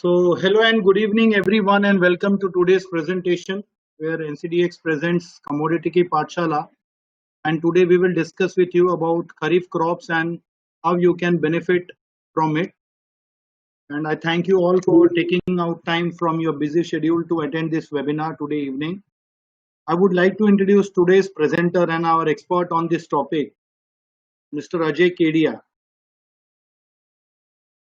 So, hello and good evening, everyone, and welcome to today's presentation where NCDX presents Commodity Ki Pathshala. And today we will discuss with you about Kharif crops and how you can benefit from it. And I thank you all for taking out time from your busy schedule to attend this webinar today evening. I would like to introduce today's presenter and our expert on this topic, Mr. Ajay Kedia.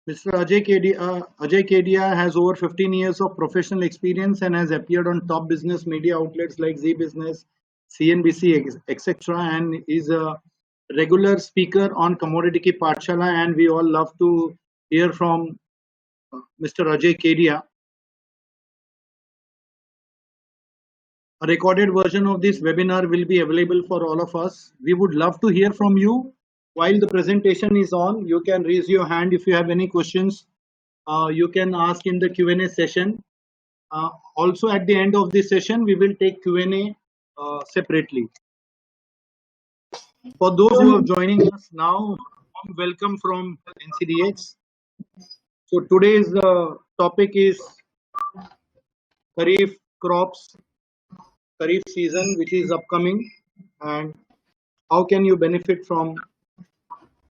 Mr. Ajay Kedia has over 15 years of professional experience and has appeared on top business media outlets like Zee Business, CNBC, etc. and is a regular speaker on Commodity Ki Pathshala, and we all love to hear from Mr. Ajay Kedia. A recorded version of this webinar will be available for all of us. We would love to hear from you. While the presentation is on, you can raise your hand if you have any questions. You can ask in the Q&A session. Also, at the end of this session, we will take Q&A separately. For those who are joining us now, welcome from NCDX. So today's topic is Kharif crops, Kharif season, which is upcoming, and how can you benefit from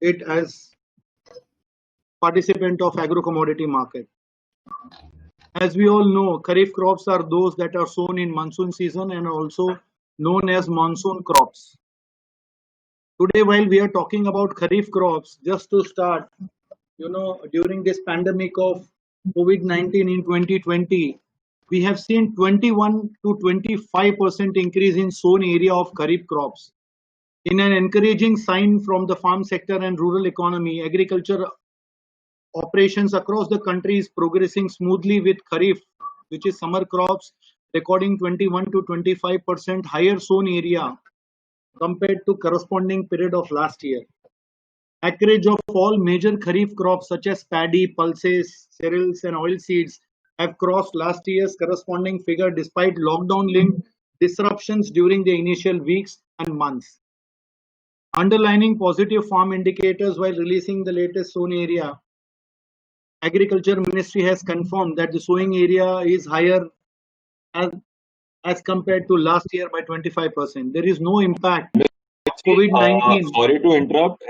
it as participant of agro-commodity market. As we all know, Kharif crops are those that are sown in monsoon season and also known as monsoon crops. Today, while we are talking about Kharif crops, just to start, during this pandemic of COVID-19 in 2020, we have seen 21 to 25% increase in sown area of Kharif crops. In an encouraging sign from the farm sector and rural economy, agriculture operations across the country is progressing smoothly, with Kharif, which is summer crops, recording 21 to 25% higher sown area compared to corresponding period of last year. Acreage of all major Kharif crops such as paddy, pulses, cereals and oilseeds have crossed last year's corresponding figure despite lockdown-linked disruptions during the initial weeks and months. Underlining positive farm indicators while releasing the latest sown area, Agriculture Ministry has confirmed that the sowing area is higher as compared to last year by 25%. There is no impact of COVID-19. Sorry to interrupt,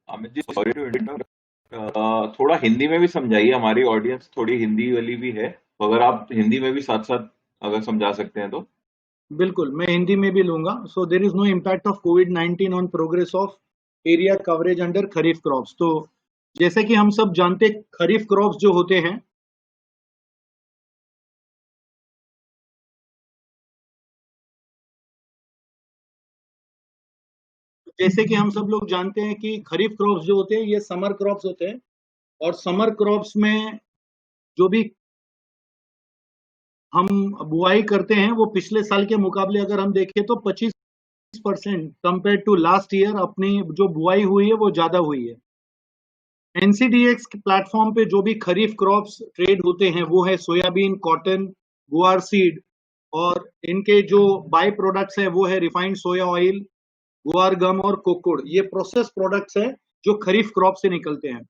Amit ji, sorry to interrupt. थोड़ा हिंदी में भी समझाइए, हमारी audience थोड़ी हिंदी वाली भी है, तो अगर आप हिंदी में भी साथ साथ अगर समझा सकते हैं तो. बिल्कुल, मैं हिंदी में भी लूंगा. So there is no impact of COVID-19 on progress of area coverage under kharif crops. तो जैसे कि हम सब जानते, खरीफ क्रॉप्स जो होते हैं, जैसे कि हम सब लोग जानते हैं कि खरीफ क्रॉप्स जो होते हैं ये समर क्रॉप्स होते हैं, और समर क्रॉप्स में जो भी हम बुआई करते हैं वो पिछले साल के मुकाबले अगर हम देखें तो 25% कंपेयर टू लास्ट ईयर अपनी जो बुआई हुई है वो ज्यादा हुई है. एनसीडीएक्स प्लेटफॉर्म पे जो भी खरीफ क्रॉप्स ट्रेड होते हैं वो है सोयाबीन, कॉटन, गुआर सीड, और इनके जो बाय प्रोडक्ट्स है वो है रिफाइंड सोया ऑयल, गुआर गम और कोकोड़. ये प्रोसेस प्रोडक्ट्स है जो खरीफ क्रॉप से निकलते हैं.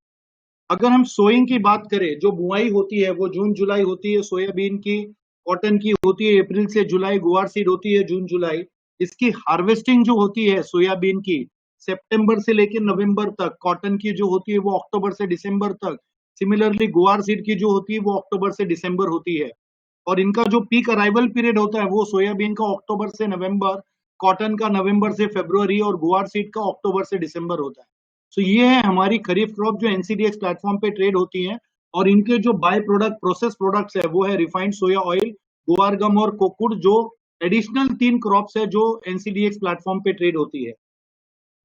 अगर हम सोइंग की बात करें, जो बुआई होती है वो जून जुलाई होती है, सोयाबीन की, कॉटन की होती है अप्रैल से जुलाई, गुआर सीड होती है जून जुलाई. इसकी हार्वेस्टिंग जो होती है सोयाबीन की सितंबर से लेकर नवंबर तक, कॉटन की जो होती है वो अक्टूबर से दिसंबर तक, सिमिलरली गुआर सीड की जो होती है वो अक्टूबर से दिसंबर होती है. और इनका जो पीक अराइवल पीरियड होता है वो सोयाबीन का अक्टूबर से नवंबर, कॉटन का नवंबर से फरवरी और गुआर सीड का अक्टूबर से दिसंबर होता है. सो ये है हमारी खरीफ क्रॉप जो एनसीडीएक्स प्लेटफॉर्म पे ट्रेड होती हैं, और इनके जो बाय प्रोडक्ट प्रोसेस प्रोडक्ट्स है वो है रिफाइंड सोया ऑयल, गुआर गम और कोकुड़, जो एडिशनल 3 क्रॉप्स है जो एनसीडीएक्स प्लेटफॉर्म पे ट्रेड होती है.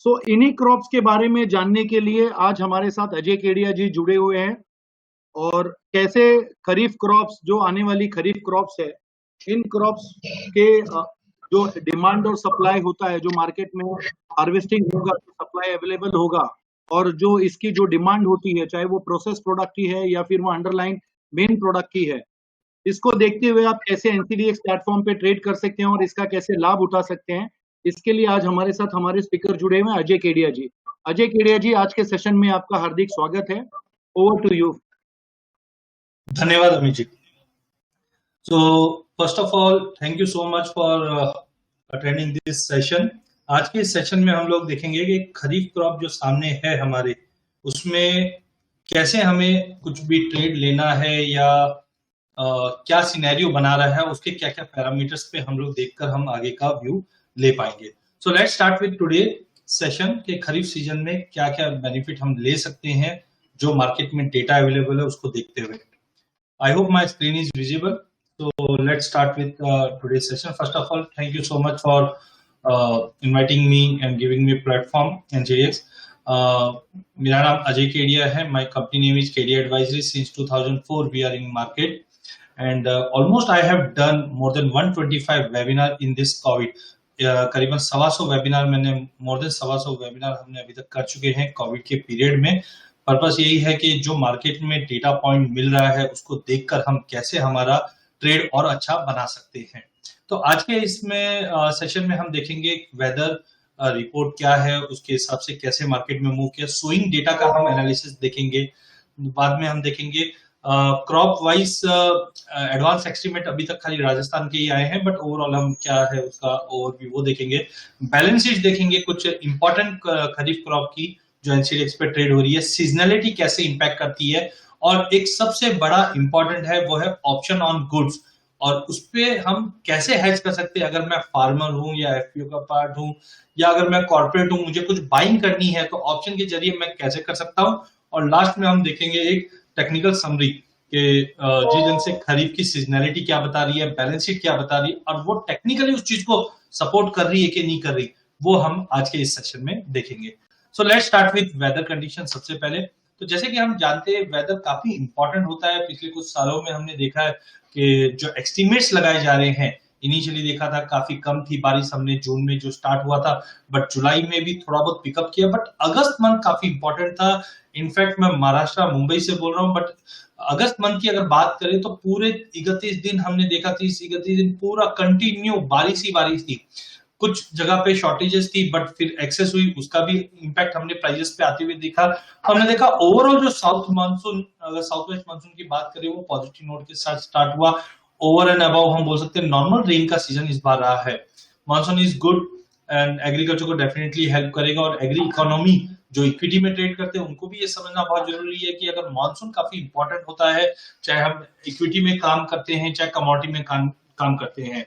सो इन्हीं क्रॉप्स के बारे में जानने के लिए आज हमारे साथ अजय केडिया जी जुड़े हुए हैं, और कैसे खरीफ क्रॉप्स जो आने वाली खरीफ क्रॉप्स है, इन क्रॉप्स के जो डिमांड और सप्लाई होता है, जो मार्केट में हार्वेस्टिंग होगा तो सप्लाई अवेलेबल होगा, और जो इसकी जो डिमांड होती है चाहे वो प्रोसेस प्रोडक्ट की है या फिर वो अंडरलाइन मेन प्रोडक्ट की है, इसको देखते हुए आप कैसे एनसीडीएक्स प्लेटफॉर्म पे ट्रेड कर सकते हैं और इसका कैसे लाभ उठा सकते हैं, इसके लिए आज हमारे साथ हमारे स्पीकर जुड़े हुए हैं अजय केडिया जी. अजय केडिया जी, आज के सेशन में आपका हार्दिक स्वागत है. Over to you. धन्यवाद अमित जी। So first of all, thank you so much for attending this session. आज के इस सेशन में हम लोग देखेंगे कि खरीफ क्रॉप जो सामने है हमारे, उसमें कैसे हमें कुछ भी ट्रेड लेना है या क्या सिनेरियो बना रहा है, उसके क्या क्या पैरामीटर्स पे हम लोग देखकर हम आगे का व्यू ले पाएंगे। सो let's start with today session के खरीफ सीजन में क्या क्या बेनिफिट हम ले सकते हैं जो मार्केट में डेटा अवेलेबल है उसको देखते हुए। I hope my screen is visible. So let's start with today's session. First of all, thank you so much for inviting me and giving me platform NJX. मेरा नाम अजय केडिया है. My company name is Kedia Advisory. Since 2004 we are in market and almost I have done more than 125 webinar in this COVID. करीबन 125 webinar मैंने more than 125 webinar हमने अभी तक कर चुके हैं कोविड के पीरियड में। पर्पस यही है कि जो मार्केट में डेटा पॉइंट मिल रहा है उसको देखकर हम कैसे हमारा ट्रेड और अच्छा बना सकते हैं। तो आज के इसमें सेशन में हम देखेंगे वेदर रिपोर्ट क्या है, उसके हिसाब से कैसे मार्केट में मूव किया, सोइंग डेटा का हम एनालिसिस देखेंगे। बाद में हम देखेंगे क्रॉप वाइज एडवांस एस्टिमेट अभी तक खाली राजस्थान के ही आए हैं, बट ओवरऑल हम क्या है उसका ओवरव्यू वो देखेंगे। बैलेंस शीट देखेंगे कुछ इंपॉर्टेंट खरीफ क्रॉप की जो एनसीडीएक्स पे ट्रेड हो रही है, सीजनलिटी कैसे इंपैक्ट करती है, और एक सबसे बड़ा इंपॉर्टेंट है वो है ऑप्शन ऑन गुड्स, और उस पे हम कैसे हेज कर सकते हैं। अगर मैं फार्मर हूं या एफपीओ का पार्ट हूं या अगर मैं कॉर्पोरेट हूं, मुझे कुछ बाइंग करनी है तो ऑप्शन के जरिए मैं कैसे कर सकता हूं। और लास्ट में हम देखेंगे एक टेक्निकल समरी के जिस ढंग से खरीफ की सीजनलिटी क्या बता रही है, बैलेंस शीट क्या बता रही है, और वो टेक्निकली उस चीज को सपोर्ट कर रही है कि नहीं कर रही, वो हम आज के इस सेशन में देखेंगे। So let's start with weather condition. सबसे पहले तो जैसे कि हम जानते हैं वेदर काफी इंपॉर्टेंट होता है। पिछले कुछ सालों में हमने देखा है कि जो एस्टिमेट्स लगाए जा रहे हैं, इनिशियली देखा था काफी कम थी बारिश, हमने जून में जो स्टार्ट हुआ था, बट जुलाई में भी थोड़ा बहुत पिकअप किया, बट अगस्त मंथ काफी इंपॉर्टेंट था। इनफैक्ट मैं महाराष्ट्र मुंबई से बोल रहा हूँ, बट अगस्त मंथ की अगर बात करें तो पूरे 31 दिन हमने देखा, 30-31 दिन पूरा कंटिन्यू बारिश ही बारिश थी। कुछ जगह पे शॉर्टेजेस थी बट फिर एक्सेस हुई, उसका भी इंपैक्ट हमने प्राइजेस पे आते हुए देखा। हमने देखा ओवरऑल जो साउथ मानसून, अगर साउथ वेस्ट मानसून की बात करें, वो पॉजिटिव नोट के साथ स्टार्ट हुआ। ओवर एंड अबव हम बोल सकते हैं नॉर्मल रेन का सीजन इस बार रहा है। Monsoon is good and agriculture को डेफिनेटली हेल्प करेगा, और एग्री इकोनॉमी जो इक्विटी में ट्रेड करते हैं उनको भी ये समझना बहुत जरूरी है कि अगर मानसून काफी इंपॉर्टेंट होता है, चाहे हम इक्विटी में काम करते हैं चाहे कमोडिटी में काम करते हैं।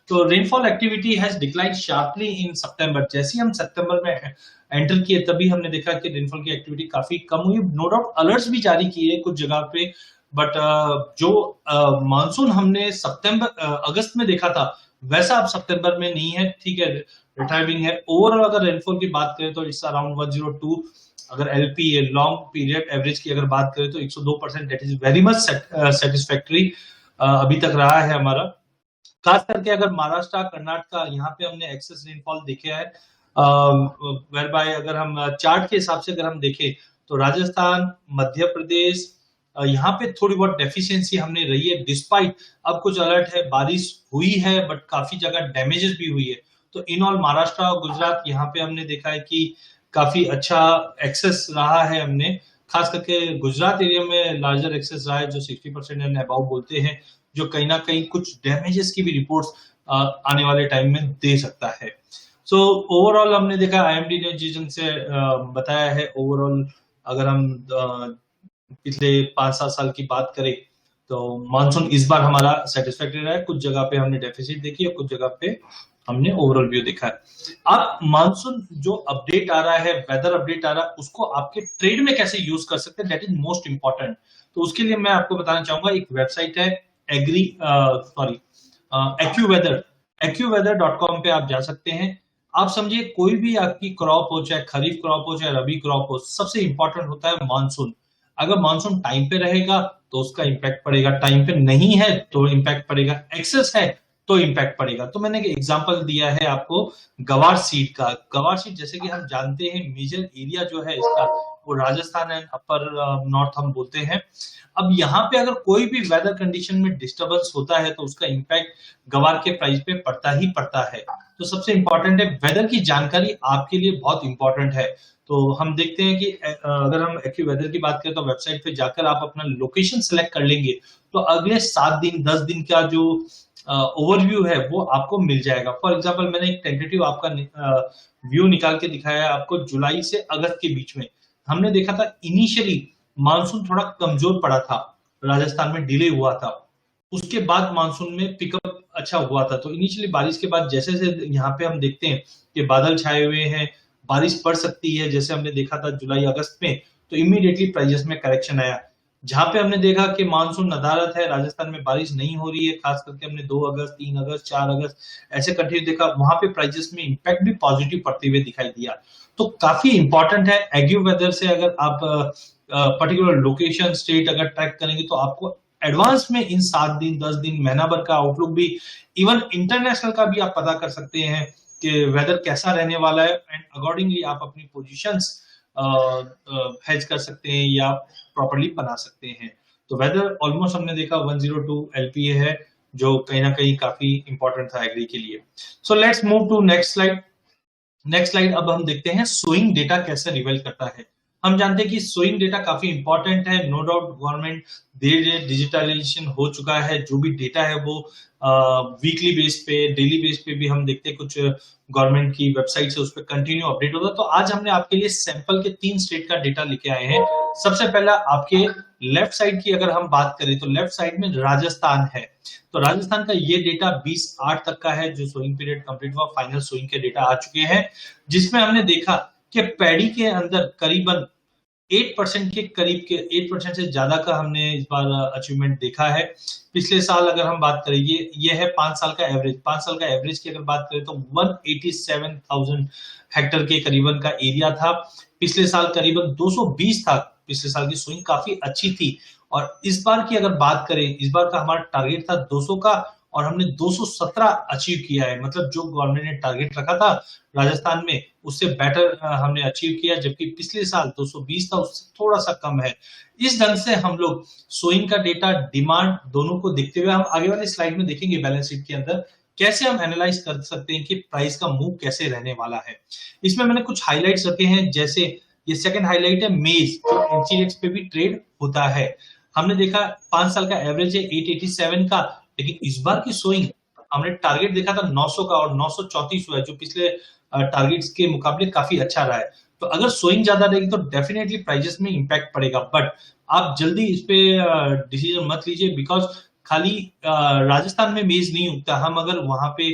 तो rainfall activity has declined sharply in September. जैसे ही हम सितंबर में एंटर किए तभी हमने देखा कि रेनफॉल की एक्टिविटी काफी कम हुई। नो डाउट अलर्ट्स भी जारी किए कुछ जगह पे, बट जो मानसून हमने अगस्त में देखा था वैसा अब सितंबर में नहीं है। ठीक है, रिटायरिंग है। ओवरऑल अगर रेनफॉल की बात करें तो इट्स अराउंड 102। अगर एलपी लॉन्ग पीरियड एवरेज की अगर बात करें तो 102%, that is very much satisfactory अभी तक रहा है हमारा। खास करके अगर महाराष्ट्र कर्नाटका यहाँ पे हमने एक्सेस रेनफॉल देखे है, वेयर बाय अगर हम चार्ट के हिसाब से अगर हम देखें तो राजस्थान, मध्य प्रदेश, यहाँ पे थोड़ी बहुत डेफिशिएंसी हमने रही है। डिस्पाइट अब कुछ अलर्ट है, बारिश हुई है बट काफी जगह डैमेजेस भी हुई है। तो इन ऑल महाराष्ट्र और गुजरात यहाँ पे हमने देखा है कि काफी अच्छा एक्सेस रहा है। हमने खास करके गुजरात एरिया में लार्जर एक्सेस रहा है जो 60% एंड अबाउ बोलते हैं, जो कहीं ना कहीं कुछ डैमेजेस की भी रिपोर्ट्स आने वाले टाइम में दे सकता है। सो ओवरऑल हमने देखा, आईएमडी ने जिस ढंग से बताया है, ओवरऑल अगर हम पिछले 5-7 साल की बात करें तो मानसून इस बार हमारा सेटिस्फैक्टरी रहा है। कुछ जगह पे हमने डेफिसिट देखी है, कुछ जगह पे हमने ओवरऑल व्यू देखा है। अब मानसून जो अपडेट आ रहा है, वेदर अपडेट आ रहा है, उसको आपके ट्रेड में कैसे यूज कर सकते हैं, दैट इज मोस्ट इंपॉर्टेंट। तो उसके लिए मैं आपको बताना चाहूंगा, एक वेबसाइट है एक्यूवेदर.com पे आप जा सकते हैं। आप समझिए कोई भी आपकी क्रॉप हो, चाहे खरीफ क्रॉप हो चाहे रबी क्रॉप हो, सबसे इंपॉर्टेंट होता है मानसून। अगर मानसून टाइम पे रहेगा तो उसका इंपैक्ट पड़ेगा, टाइम पे नहीं है तो इंपैक्ट पड़ेगा, एक्सेस है तो इंपैक्ट पड़ेगा। तो मैंने एक एग्जांपल दिया है आपको गवार सीड का। गवार सीड जैसे कि हम जानते हैं मेजर एरिया जो है इसका वो राजस्थान एंड अपर नॉर्थ हम बोलते हैं। अब यहाँ पे अगर कोई भी वेदर कंडीशन में डिस्टर्बेंस होता है तो उसका इम्पैक्ट गवार के प्राइस पे पड़ता ही पड़ता है। तो सबसे इंपॉर्टेंट है, वेदर की जानकारी आपके लिए बहुत इंपॉर्टेंट है। तो हम देखते हैं कि अगर हम एक्यूवेदर की बात करें तो वेबसाइट पे जाकर आप अपना लोकेशन सेलेक्ट कर लेंगे तो अगले 7 दिन 10 दिन का जो ओवरव्यू है वो आपको मिल जाएगा। फॉर एग्जांपल मैंने एक टेंटेटिव आपका व्यू निकाल के दिखाया है आपको जुलाई से अगस्त के बीच में। हमने देखा था इनिशियली मानसून थोड़ा कमजोर पड़ा था, राजस्थान में डिले हुआ था, उसके बाद मानसून में पिकअप अच्छा हुआ था। तो इनिशियली बारिश के बाद जैसे जैसे यहाँ पे हम देखते हैं कि बादल छाए हुए हैं, बारिश पड़ सकती है, जैसे हमने देखा था जुलाई अगस्त में, तो इमीडिएटली प्राइजेस में करेक्शन आया। जहां पे हमने देखा कि मानसून नदारत है, राजस्थान में बारिश नहीं हो रही है, खास करके हमने 2 अगस्त 3 अगस्त 4 अगस्त ऐसे कंटिन्यू देखा, वहां पे प्राइजेस में इंपैक्ट भी पॉजिटिव पड़ते हुए दिखाई दिया। तो काफी इंपॉर्टेंट है एग्यू वेदर से अगर आप पर्टिकुलर लोकेशन स्टेट अगर ट्रैक करेंगे तो आपको एडवांस में इन 7 दिन 10 दिन महीना भर का आउटलुक भी, इवन इंटरनेशनल का भी आप पता कर सकते हैं कि वेदर कैसा रहने वाला है एंड अकॉर्डिंगली आप अपनी पोजीशंस हेज कर सकते हैं या प्रॉपर्ली बना सकते हैं। तो वेदर ऑलमोस्ट हमने देखा 102 LPA है जो कहीं ना कहीं काफी इंपॉर्टेंट था एग्री के लिए। So let's move to next slide. Next slide अब हम देखते हैं सोइंग डेटा कैसे रिवील करता है। हम जानते हैं कि सोइंग डेटा काफी इंपॉर्टेंट है, नो डाउट गवर्नमेंट धीरे धीरे डिजिटलाइजेशन हो चुका है, जो भी डेटा है वो वीकली बेस पे डेली बेस पे भी हम देखते हैं कुछ गवर्नमेंट की वेबसाइट से उस पर कंटिन्यू अपडेट होता है। तो आज हमने आपके लिए सैंपल के 3 स्टेट का डेटा लेके आए हैं। सबसे पहला आपके लेफ्ट साइड की अगर हम बात करें तो लेफ्ट साइड में राजस्थान है। तो राजस्थान का ये डेटा 20/8 तक का है, जो सोइंग पीरियड कंप्लीट हुआ, फाइनल सोइंग के डेटा आ चुके हैं, जिसमें हमने देखा कि पैडी के अंदर करीबन 8% के करीब के 8% से ज्यादा का हमने इस बार अचीवमेंट देखा है। पिछले साल अगर हम बात करें ये है 5 साल का एवरेज। 5 साल का एवरेज की अगर बात करें तो 187,000 हेक्टेयर के करीबन का एरिया था। पिछले साल करीबन 220 था। पिछले साल की स्विंग काफी अच्छी थी। और इस बार की अगर बात करें, इस बार का हमारा टारगेट था 200 का और हमने 217 अचीव किया है। मतलब जो गवर्नमेंट ने टारगेट रखा था राजस्थान में उससे बेटर हमने अचीव किया, जबकि पिछले साल 220 था, उससे थोड़ा सा कम है। इस ढंग से हम लोग सोइंग का डेटा, डिमांड दोनों को देखते हुए हम आगे वाले स्लाइड में देखेंगे बैलेंस शीट के अंदर कैसे हम एनालाइज कर सकते हैं कि प्राइस का मूव कैसे रहने वाला है। इसमें मैंने कुछ हाईलाइट्स रखे हैं, जैसे ये सेकंड हाईलाइट है मेज, जो एनसीएक्स पे भी ट्रेड होता है। हमने देखा 5 साल का एवरेज है 887 का, लेकिन इस बार की सोइंग हमने टारगेट देखा था 900 का और 934 हुआ है, जो पिछले टारगेट्स के मुकाबले काफी अच्छा रहा है। तो अगर सोइंग ज्यादा रहेगी तो डेफिनेटली प्राइजेस में इंपैक्ट पड़ेगा, बट आप जल्दी इस पे डिसीजन मत लीजिए, बिकॉज खाली राजस्थान में मेज नहीं उगता। हम अगर वहां पे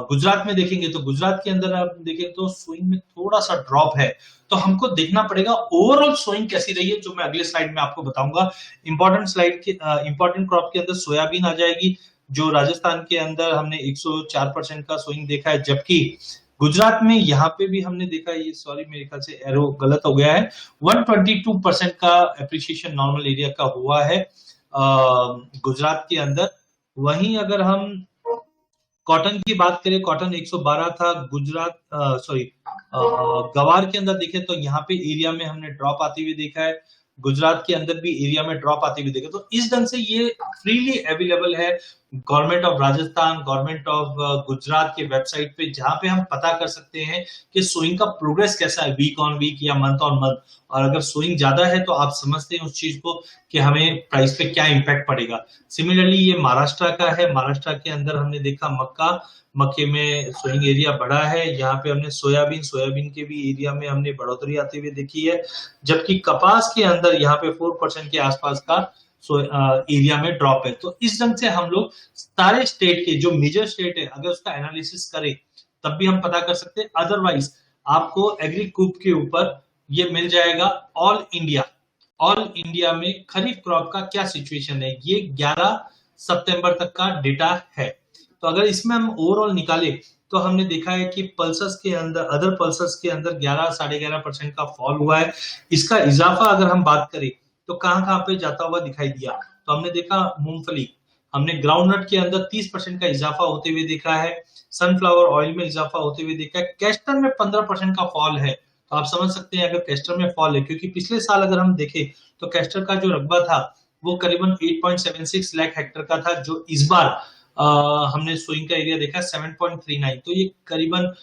गुजरात में देखेंगे तो गुजरात के अंदर आप देखें तो सोइंग में थोड़ा सा ड्रॉप है। तो हमको देखना पड़ेगा ओवरऑल सोइंग कैसी रही है, जो मैं अगले स्लाइड में आपको बताऊंगा। इंपॉर्टेंट स्लाइड के इंपॉर्टेंट क्रॉप के अंदर सोयाबीन आ जाएगी, जो राजस्थान के अंदर हमने 104% का सोइंग देखा है, जबकि गुजरात में यहाँ पे भी हमने देखा, ये सॉरी मेरे ख्याल से एरो गलत हो गया है, 122% का एप्रिसिएशन नॉर्मल एरिया का हुआ है गुजरात के अंदर। वहीं अगर हम कॉटन की बात करें, कॉटन 112 था। गुजरात गवार के अंदर देखें तो यहाँ पे एरिया में हमने ड्रॉप आते हुए देखा है, गुजरात के अंदर भी एरिया में ड्रॉप आते हुए देखा। तो इस ढंग से ये फ्रीली अवेलेबल है government of Rajasthan, government of Gujarat के वेबसाइट पे, जहां पे हम पता कर सकते हैं कि सोइंग का प्रोग्रेस कैसा है वीक ऑन वीक या मंथ ऑन मंथ। और अगर सोइंग ज्यादा है तो आप समझते हैं उस चीज को कि हमें प्राइस पे क्या इंपैक्ट पड़ेगा। सिमिलरली ये महाराष्ट्र का है। महाराष्ट्र के अंदर हमने देखा मक्के में सोइंग एरिया बढ़ा है। यहाँ पे हमने सोयाबीन के भी एरिया में हमने बढ़ोतरी आते हुए देखी है, जबकि कपास के अंदर यहाँ पे 4% के आसपास का एरिया में ड्रॉप है। तो इस ढंग से हम लोग सारे स्टेट के जो मेजर स्टेट है अगर उसका एनालिसिस करें तब भी हम पता कर सकते हैं। अदरवाइज आपको एग्रीकूप के ऊपर ये मिल जाएगा ऑल इंडिया में खरीफ क्रॉप का क्या सिचुएशन है। ये 11 सितंबर तक का डेटा है। तो अगर इसमें हम ओवरऑल निकाले तो हमने देखा है कि पल्सेस के अंदर, अदर पल्सेस के अंदर 11-11.5% का फॉल हुआ है। इसका इजाफा अगर हम बात करें तो कहां पे जाता हुआ दिखाई दिया, तो हमने देखा मूंगफली, हमने ग्राउंडनट के अंदर 30% का इजाफा होते हुए देखा है, सनफ्लावर ऑयल में इजाफा होते हुए देखा है, कैस्टर में 15% का फॉल है। तो आप समझ सकते हैं अगर कैस्टर में फॉल है, क्योंकि पिछले साल अगर हम देखें तो कैस्टर का जो रकबा था वो करीबन 8.76 लाख हेक्टर का था, जो इस बार हमने सोइंग का एरिया देखा 7.39। तो ये करीबन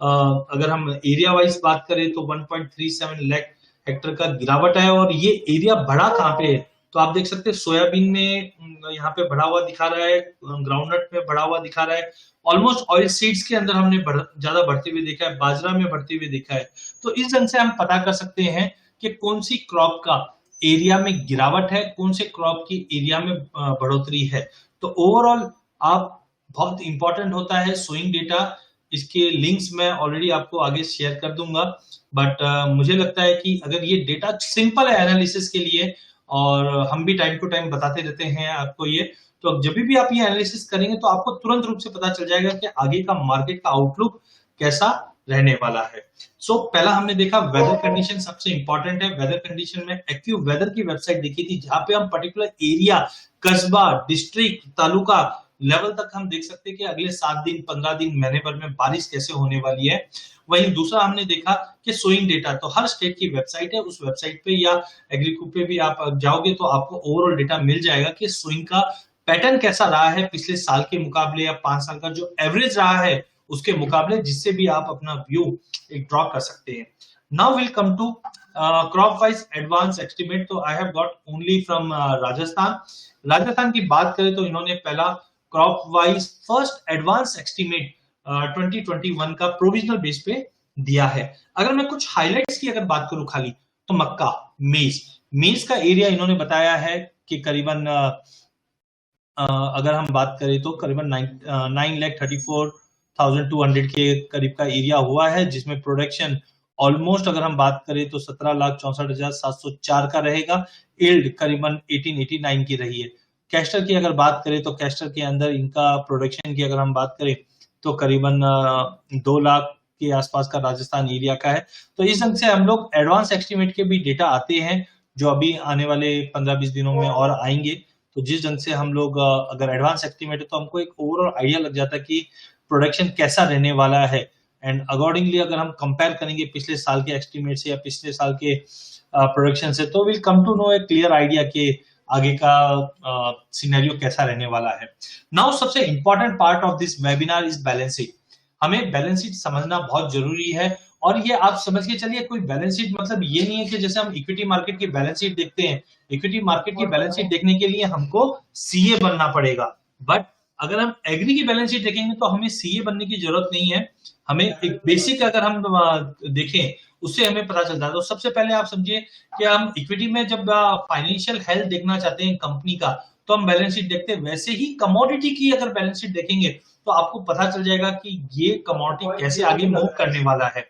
अगर हम एरिया वाइज बात करें तो 1.37 लाख हेक्टर का गिरावट है। और ये एरिया बढ़ा कहाँ पे है, तो आप देख सकते हैं सोयाबीन में यहाँ पे बढ़ा हुआ दिखा रहा है, ग्राउंडनट में बढ़ा हुआ दिखा रहा है, ऑलमोस्ट ऑयल सीड्स के अंदर हमने ज्यादा बढ़ते हुए देखा है, बाजरा में बढ़ते हुए देखा है। तो इस ढंग से हम पता कर सकते हैं कि कौन सी क्रॉप का एरिया में गिरावट है, कौन से क्रॉप की एरिया में बढ़ोतरी है। तो ओवरऑल आप बहुत इंपॉर्टेंट होता है सोइंग डेटा। इसके लिंक्स मैं ऑलरेडी आपको आगे शेयर कर दूंगा, बट मुझे लगता है कि अगर ये डेटा सिंपल है एनालिसिस के लिए, और हम भी टाइम टू टाइम बताते रहते हैं आपको ये, तो जब भी आप ये एनालिसिस करेंगे तो आपको तुरंत रूप से पता चल जाएगा कि आगे का मार्केट का आउटलुक कैसा रहने वाला है। सो पहला हमने देखा वेदर कंडीशन सबसे इंपॉर्टेंट है। वेदर कंडीशन में एक्यू वेदर की वेबसाइट देखी थी, जहां पे हम पर्टिकुलर एरिया, कस्बा, डिस्ट्रिक्ट, तालुका लेवल तक हम देख सकते हैं कि अगले 7 दिन, 15 दिन, महीने भर में बारिश कैसे होने वाली है। वहीं दूसरा हमने देखा कि सोइंग डेटा, तो हर स्टेट की वेबसाइट है, उस वेबसाइट पे या एग्रीकूप पे भी आप जाओगे तो आपको ओवरऑल डेटा मिल जाएगा कि सोइंग का पैटर्न कैसा रहा है पिछले साल के मुकाबले, या 5 साल का जो एवरेज रहा है उसके मुकाबले, जिससे भी आप अपना व्यू एक ड्रॉ कर सकते हैं। Now will come to crop wise advance estimate. तो I have got only from Rajasthan. Rajasthan की बात करें तो इन्होंने पहला crop wise first advance estimate 2021 का प्रोविजनल बेस पे दिया है। अगर मैं कुछ हाइलाइट्स की अगर बात करूं खाली, तो मक्का, मेज का एरिया इन्होंने बताया है कि करीबन अगर हम बात करें तो करीबन 9,34,200 के करीब का एरिया हुआ है, जिसमें प्रोडक्शन ऑलमोस्ट अगर हम बात करें तो 17,64,704 का रहेगा। यील्ड करीबन 1889 की रही है। कैस्टर की अगर बात करें तो कैस्टर के अंदर इनका प्रोडक्शन की अगर हम बात करें तो करीबन 2 लाख के आसपास का राजस्थान एरिया का है। तो इस ढंग से हम लोग एडवांस एस्टिमेट के भी डेटा आते हैं, जो अभी आने वाले 15-20 दिनों में और आएंगे। तो जिस ढंग से हम लोग अगर एडवांस एस्टिमेट है तो हमको एक ओवरऑल आइडिया लग जाता है कि प्रोडक्शन कैसा रहने वाला है। एंड अकॉर्डिंगली अगर हम कंपेयर करेंगे पिछले साल के एस्टिमेट से या पिछले साल के प्रोडक्शन से, तो will come to know a clear idea कि आगे का सिनेरियो कैसा रहने वाला है। नाउ सबसे important part of this webinar is balance sheet. हमें बैलेंस शीट समझना बहुत जरूरी है, और ये आप समझ के चलिए कोई बैलेंस शीट मतलब ये नहीं है कि जैसे हम इक्विटी मार्केट की बैलेंस शीट देखते हैं, इक्विटी मार्केट की बैलेंस शीट देखने के लिए हमको सीए बनना पड़ेगा। बट अगर हम एग्री की बैलेंस शीट देखेंगे तो हमें सीए बनने की जरूरत नहीं है। हमें एक बेसिक अगर हम देखें उससे हमें पता चलता है। तो सबसे पहले आप समझिए कि हम इक्विटी में जब फाइनेंशियल हेल्थ देखना चाहते हैं कंपनी का, तो हम बैलेंस शीट देखते हैं। वैसे ही कमोडिटी की अगर बैलेंस शीट देखेंगे तो आपको पता चल जाएगा कि ये कमोडिटी कैसे आगे मूव करने वाला है।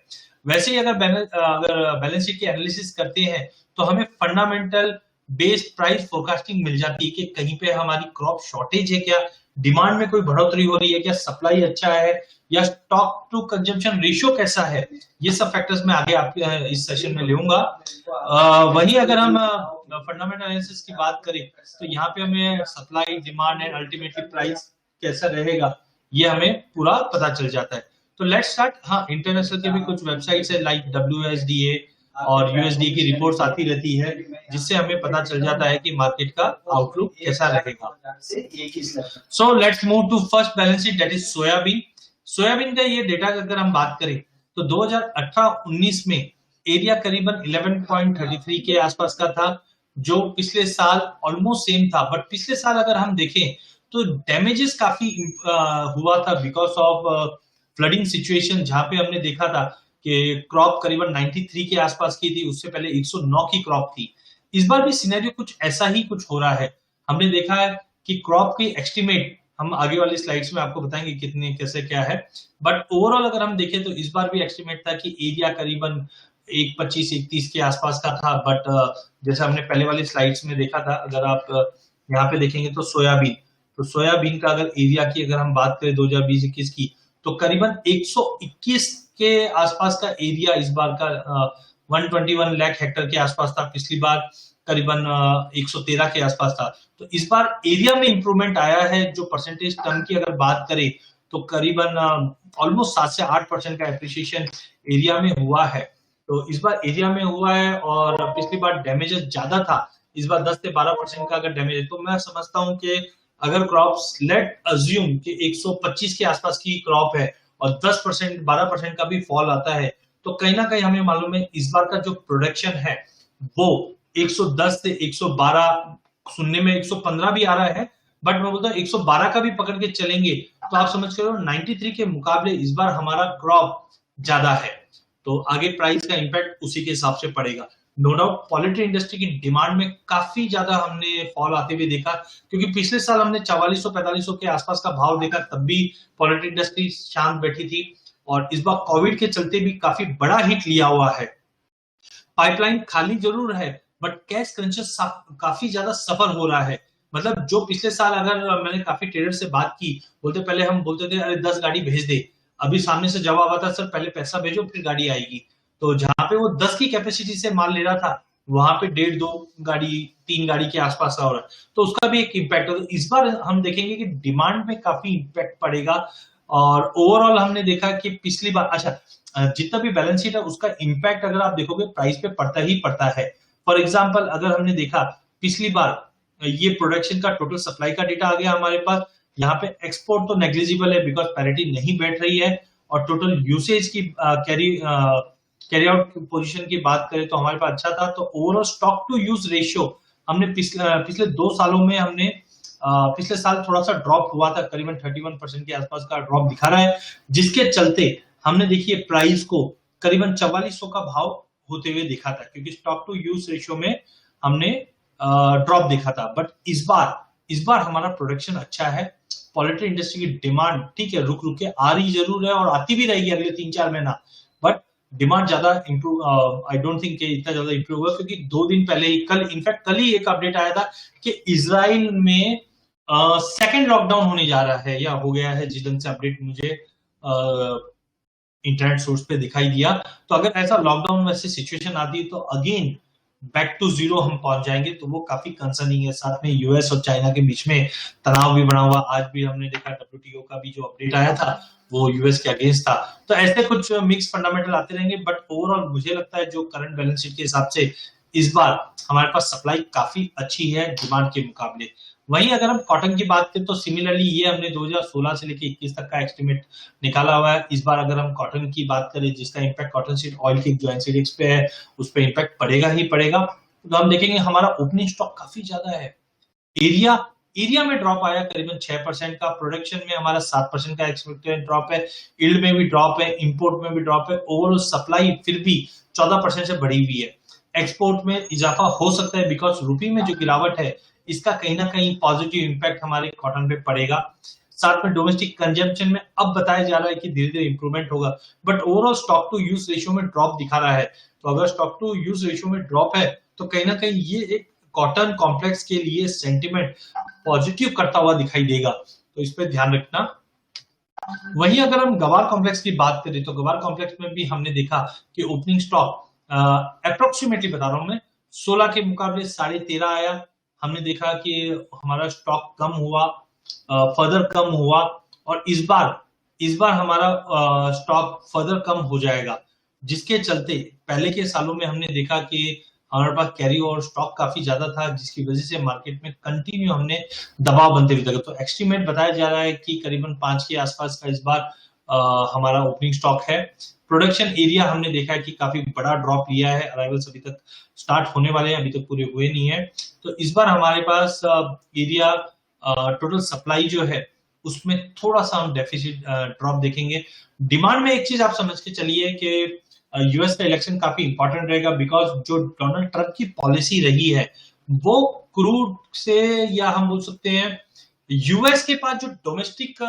वैसे ही अगर बैलेंस शीट की एनालिसिस करते हैं तो हमें फंडामेंटल बेस्ड प्राइस फोरकास्टिंग मिल जाती है कि कहीं पे हमारी क्रॉप शॉर्टेज है क्या, डिमांड में कोई बढ़ोतरी हो रही है क्या, सप्लाई अच्छा है, या स्टॉक टू कंजम्पशन रेशियो कैसा है। ये सब फैक्टर्स मैं आगे आपके इस सेशन में लूंगा। वही अगर हम फंडामेंटल एनालिसिस की बात करें तो यहाँ पे हमें supply, demand and ultimately price कैसा रहेगा ये हमें पूरा पता चल जाता है। तो लेट्स स्टार्ट। हाँ, इंटरनेशनल के भी कुछ वेबसाइट्स है लाइक WSDA और USDA की रिपोर्ट्स आती रहती है, जिससे हमें पता चल जाता है कि मार्केट का आउटलुक कैसा रहेगा। So let's move to first balance sheet, that is soybean. Soybean का ये डेटा अगर हम बात करें तो 2018-19 में एरिया करीबन 11.33 के आसपास का था, जो पिछले साल ऑलमोस्ट सेम था। बट पिछले साल अगर हम देखें तो डैमेजेस काफी हुआ था बिकॉज ऑफ फ्लडिंग सिचुएशन, जहां पे हमने देखा था कि क्रॉप करीबन 93 के आसपास की थी, उससे पहले 109 की क्रॉप थी। इस बार भी सिनेरियो कुछ ऐसा ही कुछ हो रहा है। हमने देखा है कि क्रॉप की एस्टिमेट हम आगे वाली स्लाइड्स में आपको बताएंगे कितने कैसे क्या है। बट ओवरऑल अगर हम देखें तो इस बार भी एस्टिमेट था कि एरिया करीबन 125-130 के आसपास का था। बट जैसे हमने पहले वाली स्लाइड्स में देखा था, अगर आप यहाँ पे देखेंगे तो सोयाबीन का अगर एरिया की अगर हम बात करें 2020-21 की, तो करीबन 121 के आसपास का एरिया इस बार का 121 लाख हेक्टर के आसपास था। पिछली बार करीबन 113 के आसपास था। तो इस बार एरिया में इंप्रूवमेंट आया है। जो परसेंटेज टर्म की अगर बात करें तो करीबन ऑलमोस्ट 7 से 8% का एप्रिसिएशन एरिया में हुआ है। तो इस बार एरिया में हुआ है और पिछली बार डैमेजेस ज्यादा था, इस बार 10 से 12% का अगर डैमेज है, तो मैं समझता हूं कि अगर क्रॉप लेट अज्यूम कि 125 के आसपास की क्रॉप है और 10% 12% का भी फॉल आता है, तो कहीं ना कहीं हमें मालूम है इस बार का जो प्रोडक्शन है वो 110 से 112, सुनने में 115 भी आ रहा है, बट मैं बोलता हूँ 112 का भी पकड़ के चलेंगे तो आप समझ करो 93 के मुकाबले इस बार हमारा क्रॉप ज्यादा है, तो आगे प्राइस का इंपैक्ट उसी के हिसाब से पड़ेगा। नो डाउट पोल्ट्री इंडस्ट्री की डिमांड में काफी ज्यादा हमने फॉल आते हुए देखा, क्योंकि पिछले साल हमने 4400-4500 के आसपास का भाव देखा, तब भी पोल्ट्री इंडस्ट्री शांत बैठी थी, और इस बार कोविड के चलते भी काफी बड़ा हिट लिया हुआ है। पाइपलाइन खाली जरूर है, बट कैश क्रंचेस काफी ज्यादा सफर हो रहा है। मतलब जो पिछले साल, अगर मैंने काफी ट्रेडर से बात की, पहले हम बोलते थे अरे 10 गाड़ी भेज दे, अभी सामने से जवाब आता सर पहले पैसा भेजो फिर गाड़ी आएगी। तो जहां पे वो 10 की कैपेसिटी से माल ले रहा था, वहां पे 1.5-2 गाड़ी 3 गाड़ी के आसपास हो रहा है, तो उसका भी एक इम्पैक्ट होगा। इस बार हम देखेंगे कि डिमांड में काफी इम्पैक्ट पड़ेगा, और ओवरऑल हमने देखा कि पिछली बार जितना भी बैलेंस शीट है उसका इम्पैक्ट अगर आप देखोगे प्राइस पे पड़ता ही पड़ता है। फॉर एग्जांपल अगर हमने देखा पिछली बार ये प्रोडक्शन का टोटल सप्लाई का डेटा आ गया हमारे पास, यहाँ पे एक्सपोर्ट तो नेग्लिजिबल है बिकॉज पैरिटी नहीं बैठ रही है, और टोटल यूसेज की कैरी आउट पोजीशन की बात करें तो हमारे पास अच्छा था। तो overall stock to use ratio हमने पिछले 2 सालों में हमने पिछले साल थोड़ा सा ड्रॉप हुआ था, करीबन 31% के आसपास का ड्रॉप दिखा रहा है, जिसके चलते हमने देखिए प्राइस को करीबन 4400 का भाव होते हुए देखा था, क्योंकि स्टॉक टू यूज रेशियो में हमने ड्रॉप देखा था। बट इस बार हमारा प्रोडक्शन अच्छा है, पोल्ट्री इंडस्ट्री की डिमांड ठीक है, रुक के आ रही जरूर है और आती भी रहेगी अगले 3-4 महीना, बट डिमांड ज्यादा इंप्रूव, आई डोंट थिंक इतना ज्यादा इंप्रूव हुआ, क्योंकि 2 दिन पहले ही, कल ही एक अपडेट आया था कि इजराइल में सेकेंड लॉकडाउन होने जा रहा है या हो गया है, जिस ढंग से अपडेट मुझे इंटरनेट सोर्स पे दिखाई दिया। तो अगर ऐसा लॉकडाउन वैसे सिचुएशन आती है तो अगेन बैक टू जीरो हम पहुंच जाएंगे, तो वो काफी कंसर्निंग है। साथ में यूएस और चाइना के बीच में तनाव भी बना हुआ, आज भी हमने देखा WTO का भी जो अपडेट आया था वो यूएस के अगेंस्ट था। तो ऐसे कुछ मिक्स फंडामेंटल आते रहेंगे, बट ओवरऑल मुझे लगता है जो करंट बैलेंस शीट के हिसाब से इस बार हमारे पास सप्लाई काफी अच्छी है डिमांड के मुकाबले। वहीं अगर हम कॉटन की बात करें तो सिमिलरली ये हमने 2016 से लेकर 21 तक का एस्टिमेट निकाला हुआ है। इस बार अगर हम कॉटन की बात करें, जिसका इंपैक्ट कॉटन सीड ऑयल की जो एनसीडीएक्स पे है उस पर इंपैक्ट पड़ेगा ही पड़ेगा, तो हम देखेंगे हमारा ओपनिंग स्टॉक काफी ज्यादा है। एरिया में ड्रॉप आया करीबन 6% का, प्रोडक्शन में हमारा 7% का एक्सपेक्टेड ड्रॉप है, यील्ड में भी ड्रॉप है, इंपोर्ट में भी ड्रॉप है, ओवरऑल सप्लाई फिर भी 14% से बढ़ी हुई है। एक्सपोर्ट में इजाफा हो सकता है बिकॉज रुपी में जो गिरावट है इसका कहीं ना कहीं पॉजिटिव इंपैक्ट हमारे कॉटन पे पड़ेगा। साथ में डोमेस्टिक कंजम्पशन में अब बताया जा रहा है कि धीरे धीरे इंप्रूवमेंट होगा, but overall stock to use ratio में ड्रॉप दिखा रहा है। तो अगर स्टॉक टू यूज रेशियो में ड्रॉप है तो कहीं ना कहीं ये एक कॉटन कॉम्प्लेक्स के लिए सेंटिमेंट पॉजिटिव करता हुआ दिखाई देगा, तो इस पर ध्यान रखना। वहीं अगर हम गवार कॉम्प्लेक्स की बात करें तो गवार कॉम्प्लेक्स में भी हमने देखा कि ओपनिंग स्टॉक अप्रोक्सीमेटली बता रहा हूं मैं 16 के मुकाबले 13.5 आया। हमने देखा कि हमारा स्टॉक कम हुआ, फर्दर कम हुआ, और इस बार हमारा स्टॉक फर्दर कम हो जाएगा, जिसके चलते पहले के सालों में हमने देखा कि हमारे पास कैरी ओवर स्टॉक काफी ज्यादा था, जिसकी वजह से मार्केट में कंटिन्यू हमने दबाव बनते हुए देखा। तो एस्टिमेट बताया जा रहा है कि करीबन 5 के आसपास का इस बार हमारा ओपनिंग स्टॉक है। प्रोडक्शन एरिया हमने देखा है कि काफी बड़ा ड्रॉप लिया है, अराइवल्स अभी तक स्टार्ट होने वाले हैं, अभी तक पूरे हुए नहीं है। तो इस बार हमारे पास एरिया टोटल सप्लाई जो है उसमें थोड़ा सा हम डेफिसिट ड्रॉप देखेंगे। डिमांड में एक चीज आप समझ के चलिए कि यूएस का इलेक्शन काफी इंपॉर्टेंट रहेगा, बिकॉज जो डोनाल्ड ट्रंप की पॉलिसी रही है वो क्रूड से, या हम बोल सकते हैं यूएस के पास जो डोमेस्टिक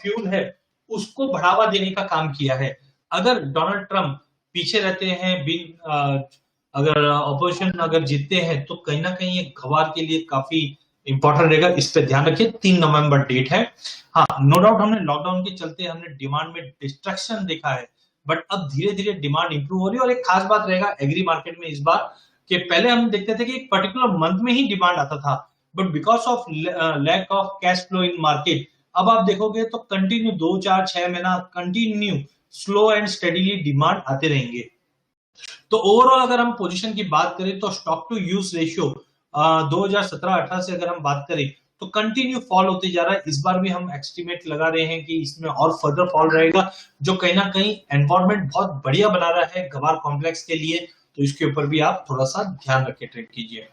फ्यूल है उसको बढ़ावा देने का काम किया है। अगर डोनाल्ड ट्रंप पीछे रहते हैं, अगर ऑपोजिशन अगर जीतते हैं तो कहीं ना कहीं ये गवार के लिए काफी इंपॉर्टेंट रहेगा, इस पे ध्यान रखिए। 3 नवंबर डेट है। हाँ, नो डाउट हमने लॉकडाउन के चलते हमने डिमांड में डिस्ट्रक्शन देखा है, बट अब धीरे धीरे डिमांड इंप्रूव हो रही है। और एक खास बात रहेगा एग्री मार्केट में इस बार, कि पहले हम देखते थे कि एक पर्टिकुलर मंथ में ही डिमांड आता था, but because of lack of cash flow in market अब आप देखोगे तो कंटिन्यू 2, 4, 6 महीना continue slow and steadily demand आते रहेंगे। तो ओवरऑल अगर हम पोजीशन की बात करें तो स्टॉक टू यूज रेशियो 2017-18 से अगर हम बात करें तो कंटिन्यू फॉल होते जा रहा है। इस बार भी हम एस्टिमेट लगा रहे हैं कि इसमें और फर्दर फॉल रहेगा, जो कहीं ना कहीं एनवायरमेंट बहुत बढ़िया बना रहा है गवार कॉम्प्लेक्स के लिए, तो इसके ऊपर भी आप थोड़ा सा ध्यान रखे ट्रेड कीजिए।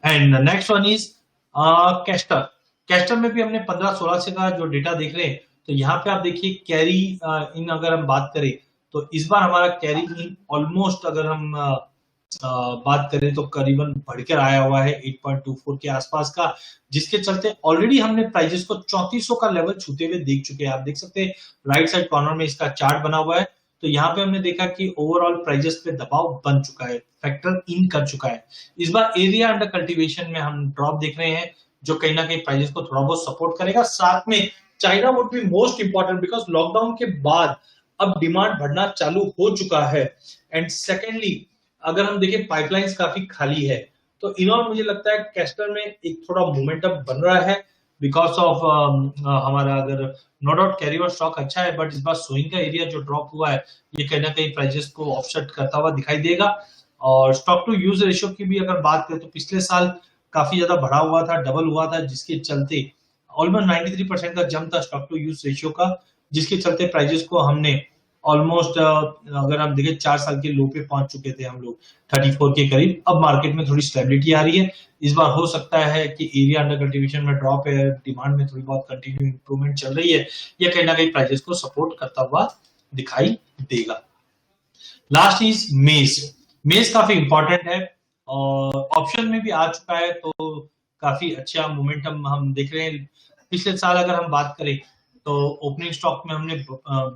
And next one is castor. Castor में भी हमने 15-16 से का जो डेटा देख रहे हैं, तो यहाँ पे आप देखिए कैरी इन अगर हम बात करें तो इस बार हमारा कैरी इन ऑलमोस्ट अगर हम बात करें तो करीबन बढ़कर आया हुआ है 8.24 के आसपास का, जिसके चलते ऑलरेडी हमने प्राइजेस को 3400 का लेवल छूते हुए देख चुके हैं। आप देख सकते हैं राइट साइड कॉर्नर में इसका चार्ट बना हुआ है, तो यहाँ पे हमने देखा कि ओवरऑल प्राइजेस पे दबाव बन चुका है, फैक्टर इन कर चुका है। इस बार एरिया अंडर कल्टीवेशन में हम ड्रॉप देख रहे हैं, जो कहीं ना कहीं प्राइजेस को थोड़ा बहुत सपोर्ट करेगा। साथ में China would be most important because lockdown के बाद अब डिमांड बढ़ना चालू हो चुका है। एंड सेकेंडली अगर हम देखें पाइपलाइंस काफी खाली है, तो इनऑल मुझे लगता है कैस्टर में एक थोड़ा मोमेंटम बन रहा है बिकॉज ऑफ हमारा अगर नो डाउट कैरी और स्टॉक अच्छा है, बट इस बार सोइंग का एरिया जो ड्रॉप हुआ है ये कहीं ना कहीं प्राइजेस को ऑफसेट करता हुआ दिखाई देगा। और स्टॉक टू यूज रेशियो की भी अगर बात करें तो पिछले साल काफी ज्यादा बढ़ा हुआ था, डबल हुआ था, जिसके चलते ऑलमोस्ट 93% का जंप था स्टॉक टू यूज रेशियो का, जिसके चलते प्राइजेस को हमने ऑलमोस्ट अगर हम देखें 4 साल के लो पे पहुंच चुके थे हम लोग 34 के करीब। अब मार्केट में थोड़ी स्टेबिलिटी आ रही है। इस बार हो सकता है कि एरिया अंडर कल्टीवेशन में ड्रॉप है, डिमांड में थोड़ी बहुत कंटिन्यू इंप्रूवमेंट चल रही है, ये कहीं ना कहीं प्राइजेस को सपोर्ट करता हुआ दिखाई देगा। लास्ट इज मेज। मेज काफी इंपॉर्टेंट है और ऑप्शन में भी आ चुका है, तो काफी अच्छा मोमेंटम हम देख रहे हैं। पिछले साल अगर हम बात करें तो ओपनिंग स्टॉक में हमने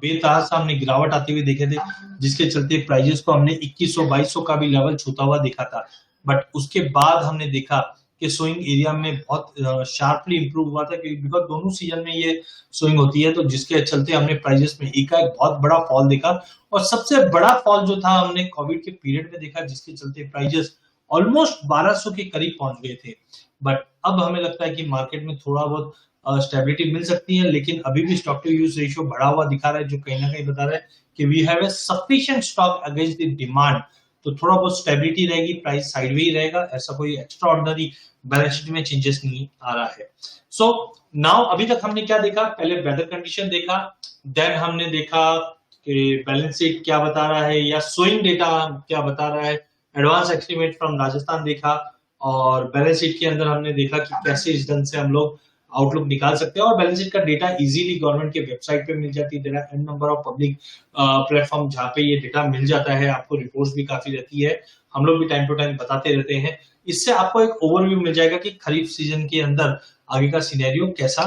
बेतहाशा हमने गिरावट आते हुए देखे थे, जिसके चलते प्राइजेस को हमने 2100-2200 का भी लेवल छूता हुआ देखा था। बट उसके बाद हमने देखा कि स्विंग एरिया में बहुत शार्पली इंप्रूव हुआ था, क्योंकि बिकॉज दोनों सीजन में ये स्विंग होती है, तो जिसके चलते हमने प्राइजेस में एक बहुत बड़ा फॉल देखा। और सबसे बड़ा फॉल जो था हमने कोविड के पीरियड में देखा, जिसके चलते प्राइजेस ऑलमोस्ट 1200 के करीब पहुंच गए थे। बट अब हमें लगता है कि मार्केट में थोड़ा बहुत स्टेबिलिटी मिल सकती है, लेकिन अभी भी स्टॉक टू यूज रेशियो बढ़ा हुआ दिखा रहा है, जो कहीं ना कहीं बता रहा है कि we have a sufficient stock against the demand. तो थोड़ा बहुत स्टेबिलिटी रहेगी, प्राइस साइडवे ही रहेगा, ऐसा कोई एक्स्ट्रा ऑर्डिनरी बैलेंस शीट में चेंजेस नहीं आ रहा है। सो नाउ अभी तक हमने क्या देखा, पहले वेदर कंडीशन देखा, देन हमने देखा कि बैलेंस शीट क्या बता रहा है या स्विंग डेटा क्या बता रहा है, एडवांस एस्टिमेट फ्रॉम राजस्थान देखा, और बैलेंस शीट के अंदर हमने देखा कि कैसे इस ढंग से हम लोग आउटलुक निकाल सकते हैं। और बैलेंस शीट का डेटा इजीली गवर्नमेंट के वेबसाइट पे मिल जाती है। There are a number of public platform जहाँ पे ये डेटा मिल जाता है, आपको रिपोर्ट्स भी काफी रहती है, हम लोग भी टाइम टू टाइम बताते रहते हैं। इससे आपको एक ओवरव्यू मिल जाएगा कि खरीफ सीजन के अंदर आगे का सिनेरियो कैसा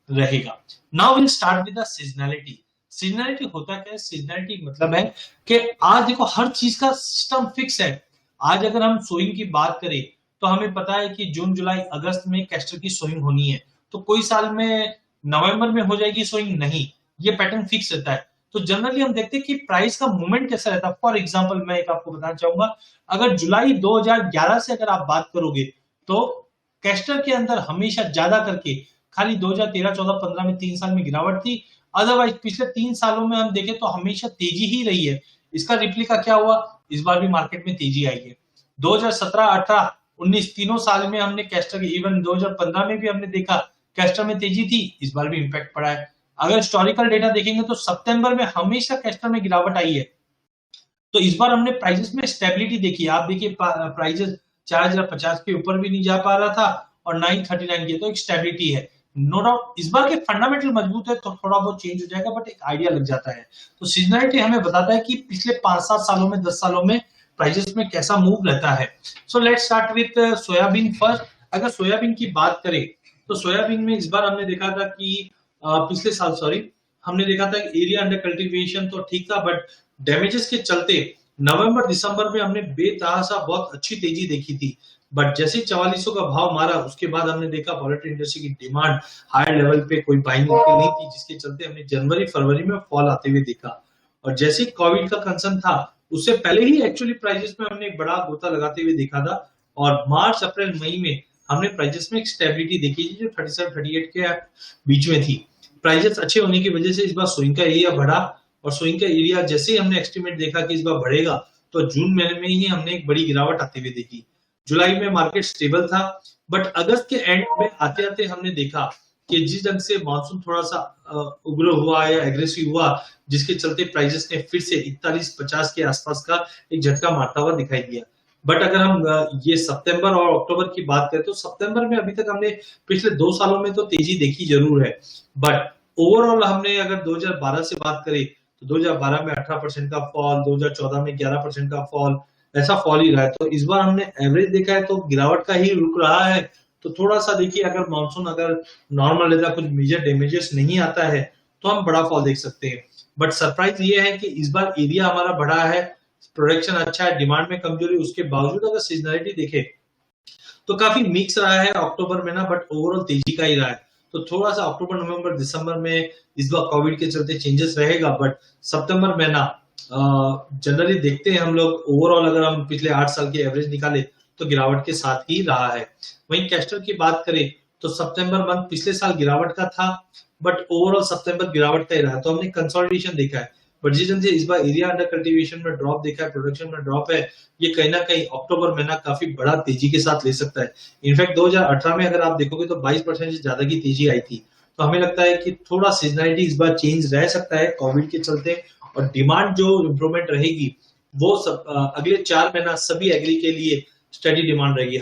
रहेगा। Now will start with the seasonality. Seasonality होता क्या है? सीजनैलिटी मतलब है कि आज देखो हर चीज का सिस्टम फिक्स है। आज अगर हम सोइंग की बात करें तो हमें पता है कि जून जुलाई अगस्त में कैस्टर की सोइंग होनी है, तो कोई साल में नवंबर में हो जाएगी सोइंग, नहीं, ये पैटर्न फिक्स रहता है। तो जनरली हम देखते हैं कि प्राइस का मूवमेंट कैसा रहता है। फॉर एग्जांपल मैं एक आपको बताना चाहूंगा, अगर जुलाई 2011 से अगर आप बात करोगे तो कैस्टर के अंदर हमेशा ज्यादा करके खाली 2013, 14, 15 में 3 साल में गिरावट थी, अदरवाइज पिछले 3 सालों में हम देखें तो हमेशा तेजी ही रही है। इसका रिप्लिका क्या हुआ, इस बार भी मार्केट में तेजी आई है। 2017, 18, 19 तीनों साल में हमने कैस्टर के, इवन 2015 में भी हमने देखा कैस्टर में तेजी थी, इस बार भी इंपैक्ट पड़ा है। अगर हिस्टोरिकल डेटा देखेंगे तो सितंबर में हमेशा कैस्टर में गिरावट आई है, तो इस बार हमने प्राइसेस में स्टेबिलिटी देखी। आप देखिए प्राइसेस 4050 के ऊपर भी नहीं जा पा रहा था और 939 की, तो एक स्टेबिलिटी है। नो डाउट इस बार के फंडामेंटल मजबूत है तो थोड़ा बहुत चेंज हो जाएगा, बट एक आइडिया लग जाता है। तो सीजनैलिटी हमें बताता है कि पिछले 5-7 सालों में, 10 सालों में प्राइसेस में कैसा मूव रहता है। सो let's start with soybean first. अगर सोयाबीन की बात करें तो सोयाबीन में इस बार हमने देखा था कि पिछले साल हमने देखा था कि एरिया अंडर कल्टीवेशन तो ठीक था, बट डैमेजेस के चलते नवंबर दिसंबर में हमने बेतहाशा बहुत अच्छी तेजी देखी थी। बट जैसे 4400 का भाव मारा, उसके बाद हमने देखा वॉलेटाइल इंडस्ट्री की डिमांड हायर लेवल पे कोई बाइंग नहीं थी, जिसके चलते हमने जनवरी फरवरी में फॉल आते हुए देखा। और जैसे कोविड का कंसर्न था, उससे पहले ही एक्चुअली प्राइजेस में हमने एक बड़ा गोता लगाते हुए देखा था, और मार्च अप्रैल मई में हमने प्राइजेस में एक स्टेबिलिटी देखी थी जो 37-38 के बीच में थी। प्राइजेस अच्छे होने की वजह से इस बार स्विंग का एरिया बढ़ा, और स्विंग का एरिया जैसे ही हमने एस्टिमेट देखा कि इस बार बढ़ेगा, तो जून महीने में ही हमने एक बड़ी गिरावट आते हुए देखी। जुलाई में मार्केट स्टेबल था, बट अगस्त के एंड में आते आते हमने देखा कि जिस ढंग से मानसून थोड़ा सा उग्र हुआ या एग्रेसिव हुआ, जिसके चलते प्राइसेस ने फिर से 41-50 के आसपास का एक झटका मारता हुआ दिखाई दिया। बट अगर हम ये सितंबर और अक्टूबर की बात करें तो सितंबर में अभी तक हमने पिछले 2 सालों में तो तेजी देखी जरूर है, बट ओवरऑल हमने अगर 2012 से बात करें तो 2012 में 18% का फॉल, 2014 में 11% का फॉल, ऐसा फॉल ही रहा है। तो इस बार हमने एवरेज देखा है तो गिरावट का ही रुक रहा है। तो थोड़ा सा देखिए, अगर मानसून अगर नॉर्मल रहता, कुछ मेजर डैमेजेस नहीं आता है तो हम बड़ा फॉल देख सकते हैं। बट सरप्राइज ये है कि इस बार एरिया हमारा बड़ा है, प्रोडक्शन अच्छा है, डिमांड में कमजोरी, उसके बावजूद अगर सीजनलिटी देखे तो काफी मिक्स रहा है अक्टूबर में ना, बट ओवरऑल तेजी का ही रहा है। तो थोड़ा सा अक्टूबर, नवंबर, दिसंबर में इस बार कोविड के चलते चेंजेस रहेगा, बट सितंबर में ना जनरली देखते हैं हम लोग ओवरऑल अगर हम पिछले 8 साल के एवरेज निकाले तो गिरावट के साथ ही रहा है। वहीं कैस्टर की बात करें तो सितंबर मंथ पिछले साल गिरावट का था, बट ओवरऑल सितंबर गिरावट का ही रहा। तो हमने कंसोलिडेशन देखा है, बट जिस ढंग से इस बार एरिया अंडर कल्टीवेशन में ड्रॉप देखा है, प्रोडक्शन में ड्रॉप है, ये कहीं ना कहीं अक्टूबर महीना काफी बड़ा तेजी के साथ ले सकता है। इनफैक्ट 2018 में अगर आप देखोगे तो 22% से ज्यादा की तेजी आई थी। तो हमें लगता है कि थोड़ा सीजनलिटी इस बार चेंज रह सकता है कोविड के चलते, और डिमांड जो इम्प्रूवमेंट रहेगी वो सब अगले 4 महीना सभी एग्री के लिए स्टडी डिमांड रहेगी।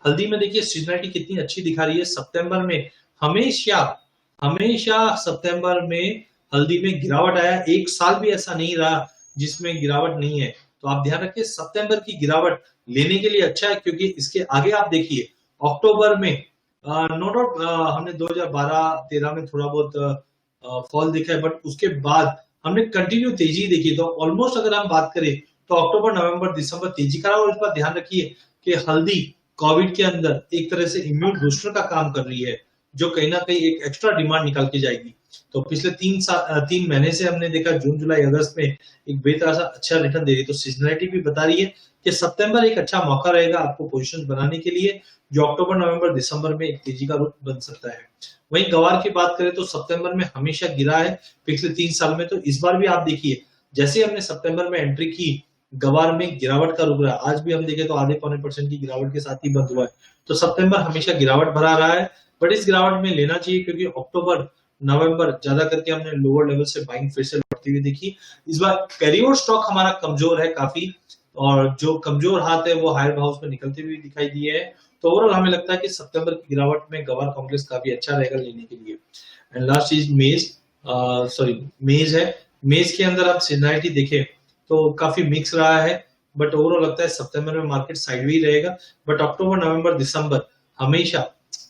हल्दी में देखिए सीजनलिटी कितनी अच्छी दिखा रही है। सितंबर में हमेशा सितंबर में हल्दी में गिरावट आया, एक साल भी ऐसा नहीं रहा जिसमें गिरावट नहीं है। तो आप ध्यान रखिए, सितंबर की गिरावट लेने के लिए अच्छा है, क्योंकि इसके आगे आप देखिए अक्टूबर में नो डाउट हमने 2012-13 में थोड़ा बहुत फॉल देखा है, बट उसके बाद हमने कंटिन्यू तेजी देखी। तो ऑलमोस्ट अगर हम बात करें तो अक्टूबर, नवंबर, दिसंबर तेजी का रहा। और इस बार ध्यान रखिए कि हल्दी कोविड के अंदर एक तरह से इम्यून बूस्टर का काम कर रही है, जो कहीं ना कहीं एक एक्स्ट्रा डिमांड निकाल के जाएगी। तो पिछले 3 महीने से हमने देखा जून, जुलाई, अगस्त में एक बेतरसा अच्छा रिटर्न दे रही है। तो सीजनलिटी भी बता रही है कि सितंबर एक अच्छा मौका रहेगा आपको पोजीशंस बनाने के लिए, जो अक्टूबर, नवंबर, दिसंबर में एक तेजी का रुख बन सकता है। वहीं गवार की बात करें तो सितंबर में हमेशा गिरा है पिछले 3 साल में। तो इस बार भी आप देखिए, जैसे हमने सितंबर में एंट्री की, गवार में गिरावट का रुख रहा है। आज भी हम देखें तो आधे पौने % की गिरावट के साथ ही बंद हुआ है। तो सितंबर हमेशा गिरावट भरा रहा है, बट इस गिरावट में लेना चाहिए, क्योंकि अक्टूबर, नवंबर ज्यादा करके हमने लोअर लेवल से बाइंग फिर से लौटती हुई देखी। इस बार कैरी ओवर स्टॉक हमारा कमजोर है काफी, और जो कमजोर हाथ है वो हायर हाउस में निकलते हुए दिखाई दिए है। तो ओवरऑल हमें लगता है कि सितंबर की गिरावट में गवार कॉम्प्लेक्स काफी अच्छा रहेगा लेने के लिए। एंड लास्ट चीज मेज है। मेज के अंदर आप सीजनलिटी देखें तो काफी मिक्स रहा है, बट ओवरऑल लगता है सितंबर में मार्केट साइडवेज रहेगा। बट अक्टूबर, नवंबर, दिसंबर हमेशा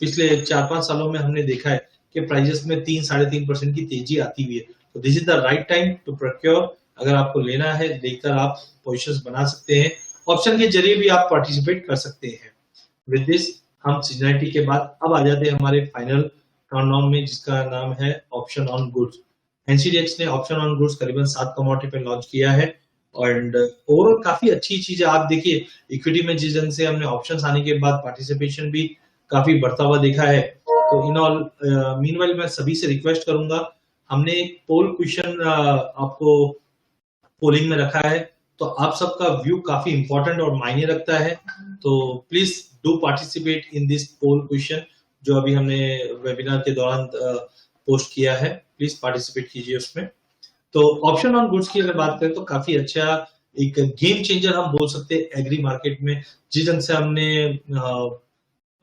पिछले 4-5 सालों में हमने देखा है कि प्राइसेस में 3-3.5% की तेजी आती हुई है। तो this is the right time to procure. अगर आपको लेना है, देखकर आप पोजीशंस बना सकते हैं। ऑप्शन के जरिए भी आप पार्टिसिपेट कर सकते हैं। विद दिस हम सीजनलिटी के बाद अब आ जाते हैं हमारे फाइनल काउंटडाउन में, जिसका नाम है ऑप्शन ऑन गुड्स। एनसीडीएक्स ने ऑप्शन ऑन गुड्स करीबन 7 कमोडिटी पे लॉन्च किया है, एंड ओवरऑल काफी अच्छी चीज है। आप देखिए इक्विटी में जिस ढंग से हमने ऑप्शंस आने के बाद पार्टिसिपेशन भी काफी बढ़ता हुआ देखा है। तो इन ऑल मीनवाइल मैं सभी से रिक्वेस्ट करूंगा, हमने एक पोल क्वेश्चन आपको पोलिंग में रखा है, तो आप सबका व्यू काफी इंपॉर्टेंट और मायने रखता है। तो please do participate in this poll question, जो अभी हमने वेबिनार के दौरान पोस्ट किया है। प्लीज पार्टिसिपेट कीजिए उसमें। तो ऑप्शन ऑन गुड्स की अगर बात करें तो काफी अच्छा एक गेम चेंजर हम बोल सकते हैं एग्री मार्केट में। जिस ढंग से हमने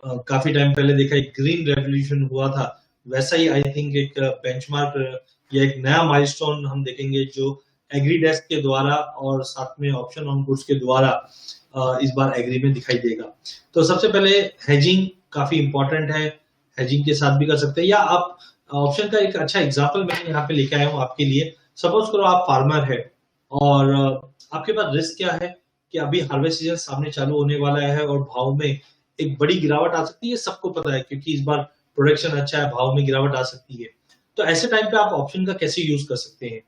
काफी टाइम पहले देखा एक ग्रीन रेवोल्यूशन हुआ था, वैसा ही आई थिंक एक बेंचमार्क या एक नया माइलस्टोन हम देखेंगे, जो एग्री डेस्क के द्वारा और साथ में ऑप्शन ऑन गुड्स के द्वारा इस बार एग्री में दिखाई देगा। तो सबसे पहले हेजिंग काफी इंपॉर्टेंट है, हेजिंग के साथ भी कर सकते हैं, या आप ऑप्शन का एक अच्छा एग्जांपल मैं यहाँ पे लेके आया हूँ आपके लिए। सपोज करो आप फार्मर है और आपके पास रिस्क क्या है कि अभी हार्वेस्ट सीजन सामने चालू होने वाला है और भाव में एक बड़ी गिरावट आ सकती है, सबको पता है, क्योंकि इस बार प्रोडक्शन अच्छा है, भाव में गिरावट आ सकती है। तो ऐसे टाइम पे आप ऑप्शन का कैसे यूज कर सकते हैं?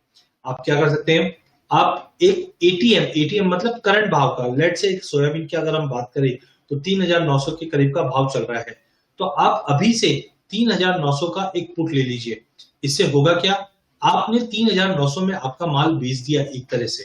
आप क्या कर सकते हैं, आप एक एटीएम मतलब करंट भाव का, लेट से सोयाबीन की अगर हम बात करें तो 3,900 के करीब का भाव चल रहा है, तो आप अभी से 3,900 का एक पुट ले लीजिए। इससे होगा क्या, आपने 3,900 में आपका माल बेच दिया एक तरह से।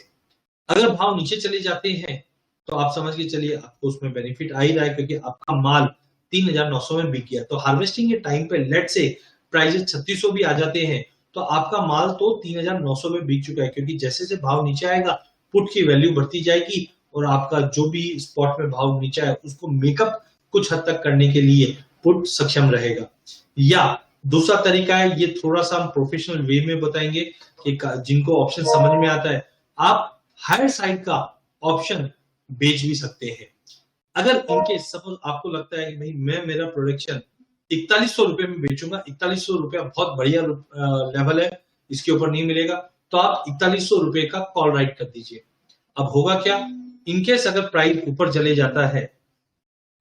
अगर भाव नीचे चले जाते हैं तो आप समझ के चलिए आपको उसमें बेनिफिट आ ही रहा है, क्योंकि आपका माल 3,900 में बिक गया। तो हार्वेस्टिंग के टाइम पे लेट से प्राइजेस 3600 भी आ जाते हैं तो आपका माल तो 3,900 में बिक चुका है, क्योंकि जैसे जैसे भाव नीचे आएगा पुट की वैल्यू बढ़ती जाएगी और आपका जो भी स्पॉट में भाव नीचे आए उसको मेकअप कुछ हद तक करने के लिए पुट सक्षम रहेगा। या दूसरा तरीका है, ये थोड़ा सा हम प्रोफेशनल वे में बताएंगे कि जिनको ऑप्शन समझ में आता है, आप हायर साइड का ऑप्शन बेच भी सकते हैं। अगर इनके सपोज आपको लगता है कि भाई मैं मेरा प्रोडक्शन 4100 रुपए में बेचूंगा, 4100 रुपया बहुत बढ़िया लेवल है, इसके ऊपर नहीं मिलेगा, तो आप 4100 रुपए का कॉल राइट कर दीजिए। अब होगा क्या, इनकेस अगर प्राइस ऊपर चले जाता है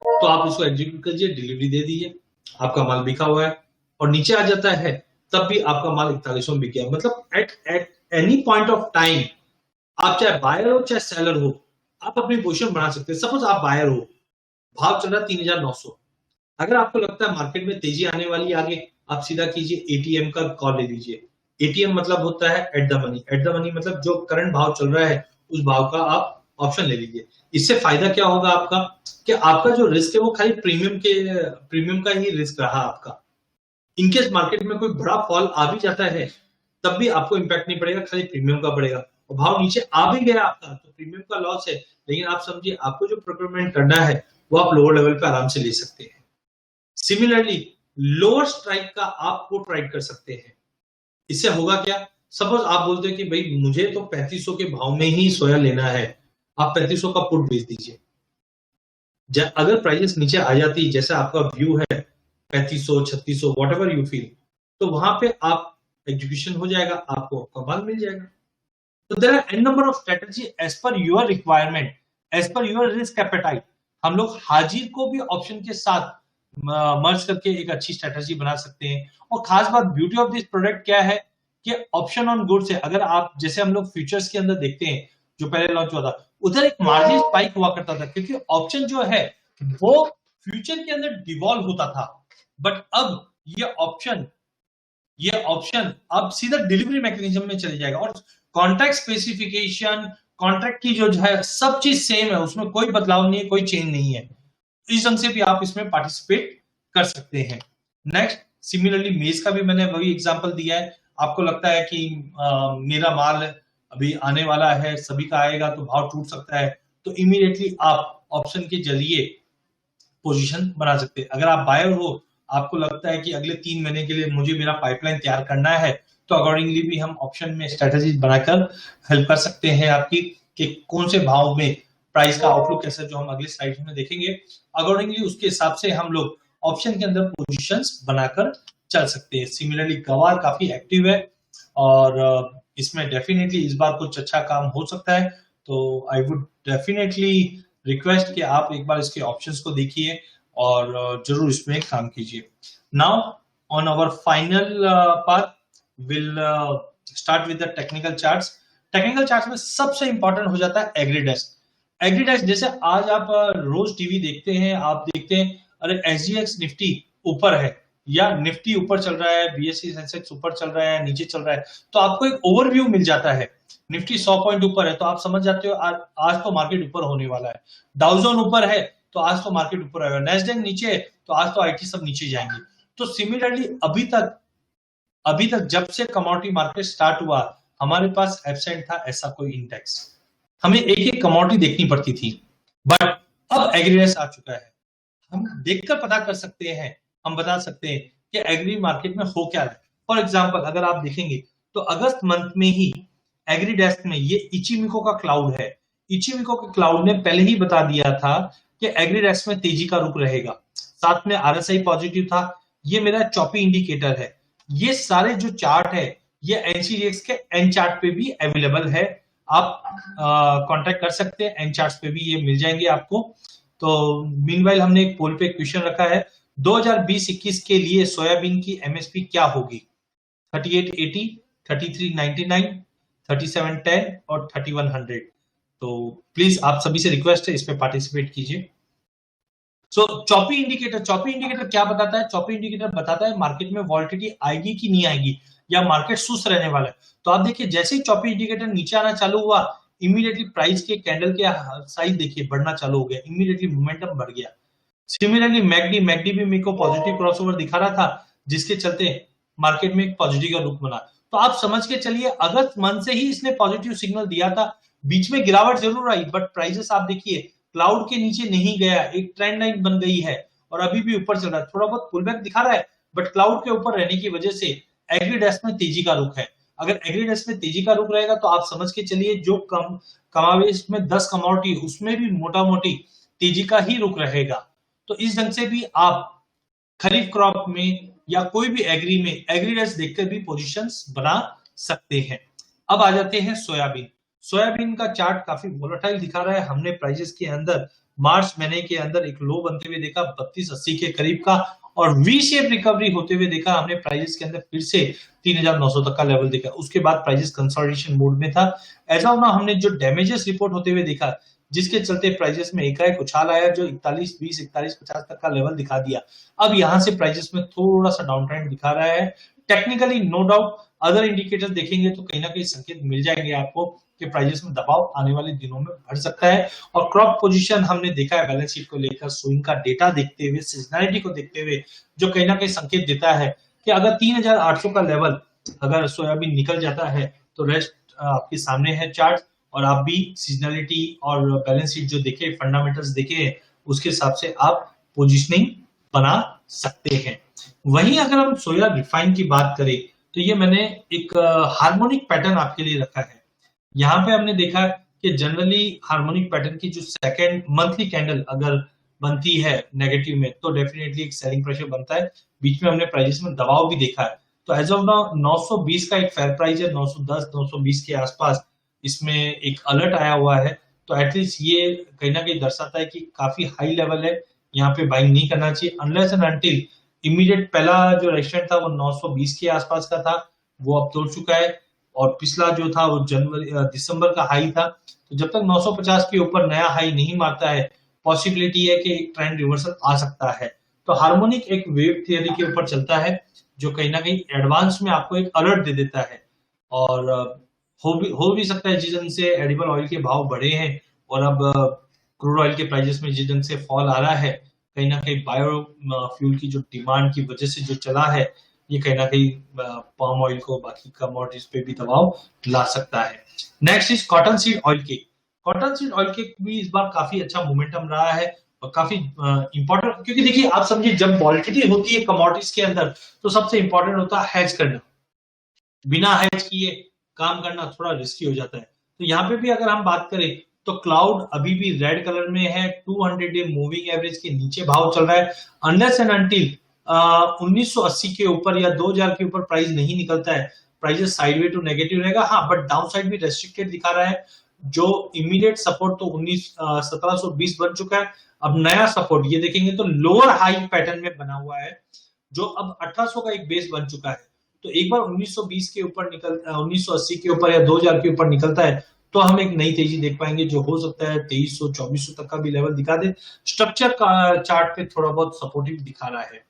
तो आप उसको एग्जीक्यूट कीजिए, डिलीवरी दे दीजिए, आपका माल बिका हुआ है। और नीचे आ जाता है तब भी आपका माल 4100 में बिक गया। मतलब at any point of time आप चाहे बायर हो चाहे सेलर हो, आप अपनी पोजीशन बना सकते हैं। सपोज आप बायर हो, भाव चल रहा है 3,900, अगर आपको लगता है मार्केट में तेजी आने वाली आगे, आप सीधा कीजिए एटीएम का कॉल ले लीजिए। एटीएम मतलब होता है at the money, at the money मतलब जो करंट भाव चल रहा है उस भाव का आप ऑप्शन ले लीजिए। इससे फायदा क्या होगा आपका, कि आपका जो रिस्क है वो खाली प्रीमियम का ही रिस्क रहा आपका। इनकेस मार्केट में कोई बड़ा फॉल आ भी जाता है तब भी आपको इंपैक्ट नहीं पड़ेगा, खाली प्रीमियम का पड़ेगा। और भाव नीचे आ भी गया आपका तो प्रीमियम का लॉस है, लेकिन आप समझिए आपको जो प्रोक्योरमेंट करना है वो आप लोअर लेवल पे आराम से ले सकते हैं। सिमिलरली लोअर स्ट्राइक का आप पुट राइट कर सकते हैं। इससे होगा क्या, सपोज आप बोलते हैं कि भाई मुझे तो 3500 के भाव में ही सोया लेना है, आप 3500 का पुट बेच दीजिए। अगर प्राइसेस नीचे आ जाती जैसा आपका व्यू है 3500 3600 वॉट एवर यू फील, तो वहां पे आप एग्जीक्यूशन हो जाएगा, आपको आपका माल मिल जाएगा। तो there are a number of strategy as per your requirement, as per your risk appetite. हम लोग हाजिर को भी ऑप्शन के साथ मर्ज करके एक अच्छी स्ट्रेटजी बना सकते हैं। और खास बात ब्यूटी ऑफ दिस प्रोडक्ट क्या है कि ऑप्शन ऑन गुड्स है। अगर आप जैसे हम लोग फ्यूचर्स के अंदर देखते हैं जो पहले लॉन्च हुआ था, उधर एक मार्जिन स्पाइक हुआ करता था, क्योंकि ऑप्शन जो है वो फ्यूचर के अंदर डिवॉल्व होता था। बट अब ये ऑप्शन अब सीधा डिलीवरी मैकेनिज्म में चले जाएगा और कॉन्ट्रैक्ट स्पेसिफिकेशन, कॉन्ट्रैक्ट की जो है सब चीज सेम है, उसमें कोई बदलाव नहीं है, कोई चेंज नहीं है। इस ढंग से भी आप इसमें पार्टिसिपेट कर सकते हैं। नेक्स्ट, सिमिलरली मेज का भी मैंने वही एग्जांपल दिया है। आपको लगता है कि मेरा माल अभी आने वाला है, सभी का आएगा तो भाव टूट सकता है, तो इमीडिएटली आप ऑप्शन के जरिए पोजीशन बना सकते हैं। अगर आप बायर हो, आपको लगता है कि अगले 3 महीने के लिए मुझे मेरा पाइपलाइन तैयार करना है, तो अकॉर्डिंगली भी हम ऑप्शन में स्ट्रेटजी बनाकर हेल्प कर सकते हैं आपकी, कि कौन से भाव में प्राइस का आउटलुक कैसा, जो हम अगले स्लाइड में देखेंगे। अकॉर्डिंगली उसके हिसाब से हम लोग ऑप्शन के अंदर पोजीशंस बनाकर चल सकते हैं। सिमिलरली गवार काफी एक्टिव है और इसमें डेफिनेटली इस बार कुछ अच्छा काम हो सकता है, तो आई वुड डेफिनेटली रिक्वेस्ट कि आप एक बार इसके ऑप्शंस को देखिए और जरूर इसमें काम कीजिए। Now on our final part will start with the technical charts. Technical charts में सबसे इंपॉर्टेंट हो जाता है एग्रीडेस्क। एग्रीडेस्क जैसे आज आप रोज टीवी देखते हैं, आप देखते हैं अरे एसजीएक्स निफ्टी ऊपर है या निफ्टी ऊपर चल रहा है, बीएसई सेंसेक्स ऊपर चल रहा है, नीचे चल रहा है, तो आपको एक ओवरव्यू मिल जाता है। निफ्टी 100 पॉइंट ऊपर है तो आप समझ जाते हो आज तो मार्केट ऊपर होने वाला है। डाउजोन ऊपर है तो आज तो मार्केट ऊपर आएगा, नेस्डेक नीचे है तो आज तो आईटी सब नीचे जाएंगे। तो सिमिलरली अभी तक जब से कमोडिटी मार्केट स्टार्ट हुआ, हमारे पास एब्सेंट था ऐसा कोई इंडेक्स, हमें एक एक कमोडिटी देखनी पड़ती थी। बट अब एग्रीडेस्क आ चुका है, हम देखकर पता कर सकते हैं, हम बता सकते हैं कि एग्री मार्केट में हो क्या रहा है। फॉर एग्जांपल अगर आप देखेंगे तो अगस्त मंथ में ही एग्रीडेस्क में ये इचिमिको का क्लाउड है। इचिमिको के क्लाउड ने पहले ही बता दिया था कि एग्रीडेस्क में तेजी का रुख रहेगा, साथ में आरएसआई पॉजिटिव था। ये मेरा चॉपी इंडिकेटर है। ये सारे जो चार्ट है ये एनसीडीएक्स के एन चार्ट पे भी अवेलेबल है, आप कांटेक्ट कर सकते हैं, एन चार्ट्स पे भी ये मिल जाएंगे आपको। तो मीनवाइल हमने एक पोल पे क्वेश्चन रखा है, 2020-21 के लिए सोयाबीन की एमएसपी क्या होगी? 3880, 3399, 3710 और 3100। तो प्लीज आप सभी से रिक्वेस्ट है इस पे पार्टिसिपेट कीजिए। सो चॉपी इंडिकेटर क्या बताता है? चॉपी इंडिकेटर बताता है मार्केट में वॉलिटिलिटी आएगी कि नहीं आएगी, या मार्केट सुस्त रहने वाला है। तो आप देखिए जैसे ही चॉपी इंडिकेटर नीचे आना चालू हुआ, इमीडिएटली प्राइस के कैंडल के साइज देखिए बढ़ना चालू हो गया, इमीडिएटली मोमेंटम बढ़ गया। सिमिलरली मैकडी भी मेरे को पॉजिटिव क्रॉसओवर दिखा रहा था, जिसके चलते मार्केट में एक पॉजिटिव का रुख बना। तो आप समझ के चलिए अगस्त मंथ से ही इसने पॉजिटिव सिग्नल दिया था। बीच में गिरावट जरूर आई, बट प्राइसेस आप देखिए क्लाउड के नीचे नहीं गया, एक ट्रेंड लाइन बन गई है और अभी भी ऊपर चल रहा है। थोड़ा बहुत पुलबैक दिखा रहा है, बट क्लाउड के ऊपर रहने की वजह से एग्रीडेस्क में तेजी का रुख है। अगर एग्रीडेस्क में तेजी का रुख रहेगा तो आप समझ के चलिए जो कमावेश में 10 कमोडिटी उसमें भी मोटा मोटी तेजी का ही रुख रहेगा। तो इस ढंग से भी आप खरीफ क्रॉप में या कोई भी एग्री में एग्रीडेस्क देखकर भी पोजीशंस बना सकते हैं। अब आ जाते हैं सोयाबीन। सोयाबीन का चार्ट काफी वोलेटाइल दिखा रहा है। हमने प्राइसेस के अंदर मार्च महीने के अंदर एक लो बनते हुए देखा 3280 के करीब का, और वी शेप रिकवरी होते हुए देखा हमने प्राइसेस के अंदर फिर से 3900 तक का लेवल देखा। उसके बाद प्राइसेस कंसोलिडेशन मोड में था। एज ऑफ नाउ हमने जो डैमेजेस रिपोर्ट होते हुए देखा, जिसके चलते प्राइसेस में एकाएक उछाल आया जो 4120 4150 तक का लेवल दिखा दिया। अब यहां से प्राइसेस में थोड़ा सा डाउन ट्रेंड दिखा रहा है। Technically no doubt other indicator देखेंगे तो कहीं ना कहीं संकेत मिल जाएंगे आपको कि प्राइसेस में दबाव आने वाले दिनों में बढ़ सकता है। और क्रॉप पोजीशन हमने देखा है बैलेंस शीट को लेकर, स्विंग का डेटा देखते हुए, सीजनैलिटी को देखते हुए, जो कहीं ना कहीं संकेत देता है कि अगर 3800 का लेवल अगर सोयाबीन निकल जाता है तो रेस्ट आपके सामने है चार्ट, और आप भी सीजनैलिटी और बैलेंस शीट जो देखे, फंडामेंटल्स देखे, उसके हिसाब से आप पोजीशनिंग बना सकते हैं। वहीं अगर हम सोया रिफाइन की बात करें तो ये मैंने एक हार्मोनिक पैटर्न आपके लिए रखा है। यहाँ पे हमने देखा कि जनरली हार्मोनिक पैटर्न की जो सेकंड मंथली कैंडल अगर बनती है नेगेटिव में तो डेफिनेटली एक सेलिंग प्रेशर बनता है। बीच में हमने प्राइसेस में दबाव भी देखा है। तो एज ऑफ नाउ 920 का एक फेयर प्राइस है, 910 920 के आसपास इसमें एक अलर्ट आया हुआ है। तो एटलीस्ट ये कहीं ना कहीं दर्शाता है कि काफी हाई लेवल है, यहाँ पे बाइंग नहीं करना चाहिए अनलेस एंड अनटिल इमीडिएट पहला जो रेजिस्टेंस था वो 920 के आसपास का था, वो अब तोड़ चुका है। और पिछला जो था वो दिसंबर का हाई था। तो जब तक 950 के ऊपर नया हाई नहीं मारता है, पॉसिबिलिटी है कि एक ट्रेंड रिवर्सल आ सकता है। तो हार्मोनिक एक वेव थियरी के ऊपर चलता है जो कहीं ना कहीं एडवांस में आपको एक अलर्ट दे देता है। और हो भी सकता है जिस ढंग से एडिबल ऑयल के भाव बढ़े हैं और अब क्रूड ऑयल के प्राइसेस में जिस ढंग से फॉल आ रहा है, कहीं ना कहीं बायो फ्यूल की जो डिमांड की वजह से जो चला है, ये कहीं ना कहीं पाम ऑयल को बाकी कमोडिटीज पे भी दबाव ला सकता है। Next is cotton seed oil cake. Cotton seed oil cake भी इस बार काफी अच्छा मोमेंटम रहा है और काफी इंपॉर्टेंट, क्योंकि देखिए आप समझिए जब वॉलेटिलिटी होती है कमोडिटीज के अंदर तो सबसे इंपॉर्टेंट होता है हेज करना। बिना हेज किए काम करना थोड़ा रिस्की हो जाता है। तो यहाँ पे भी अगर हम बात करें तो क्लाउड अभी भी रेड कलर में है, 200 डे मूविंग एवरेज के नीचे भाव चल रहा है। अनलेस एंड अनटिल 1980 के ऊपर या 2000 के ऊपर प्राइस नहीं निकलता है, प्राइसेस साइडवे टू नेगेटिव रहेगा। हाँ, बट डाउन साइड भी रेस्ट्रिक्टेड दिखा रहा है। जो इमीडिएट सपोर्ट तो 1720 बन चुका है। अब नया सपोर्ट ये देखेंगे तो लोअर हाई पैटर्न में बना हुआ है, जो अब 1800 का एक बेस बन चुका है। तो एक बार 1920 के ऊपर 1980 के ऊपर या 2000 के ऊपर निकलता है तो हम एक नई तेजी देख पाएंगे, जो हो सकता है 2300 2400 तक का भी लेवल दिखा दे। स्ट्रक्चर का चार्ट पे थोड़ा बहुत सपोर्टिव दिखा रहा है।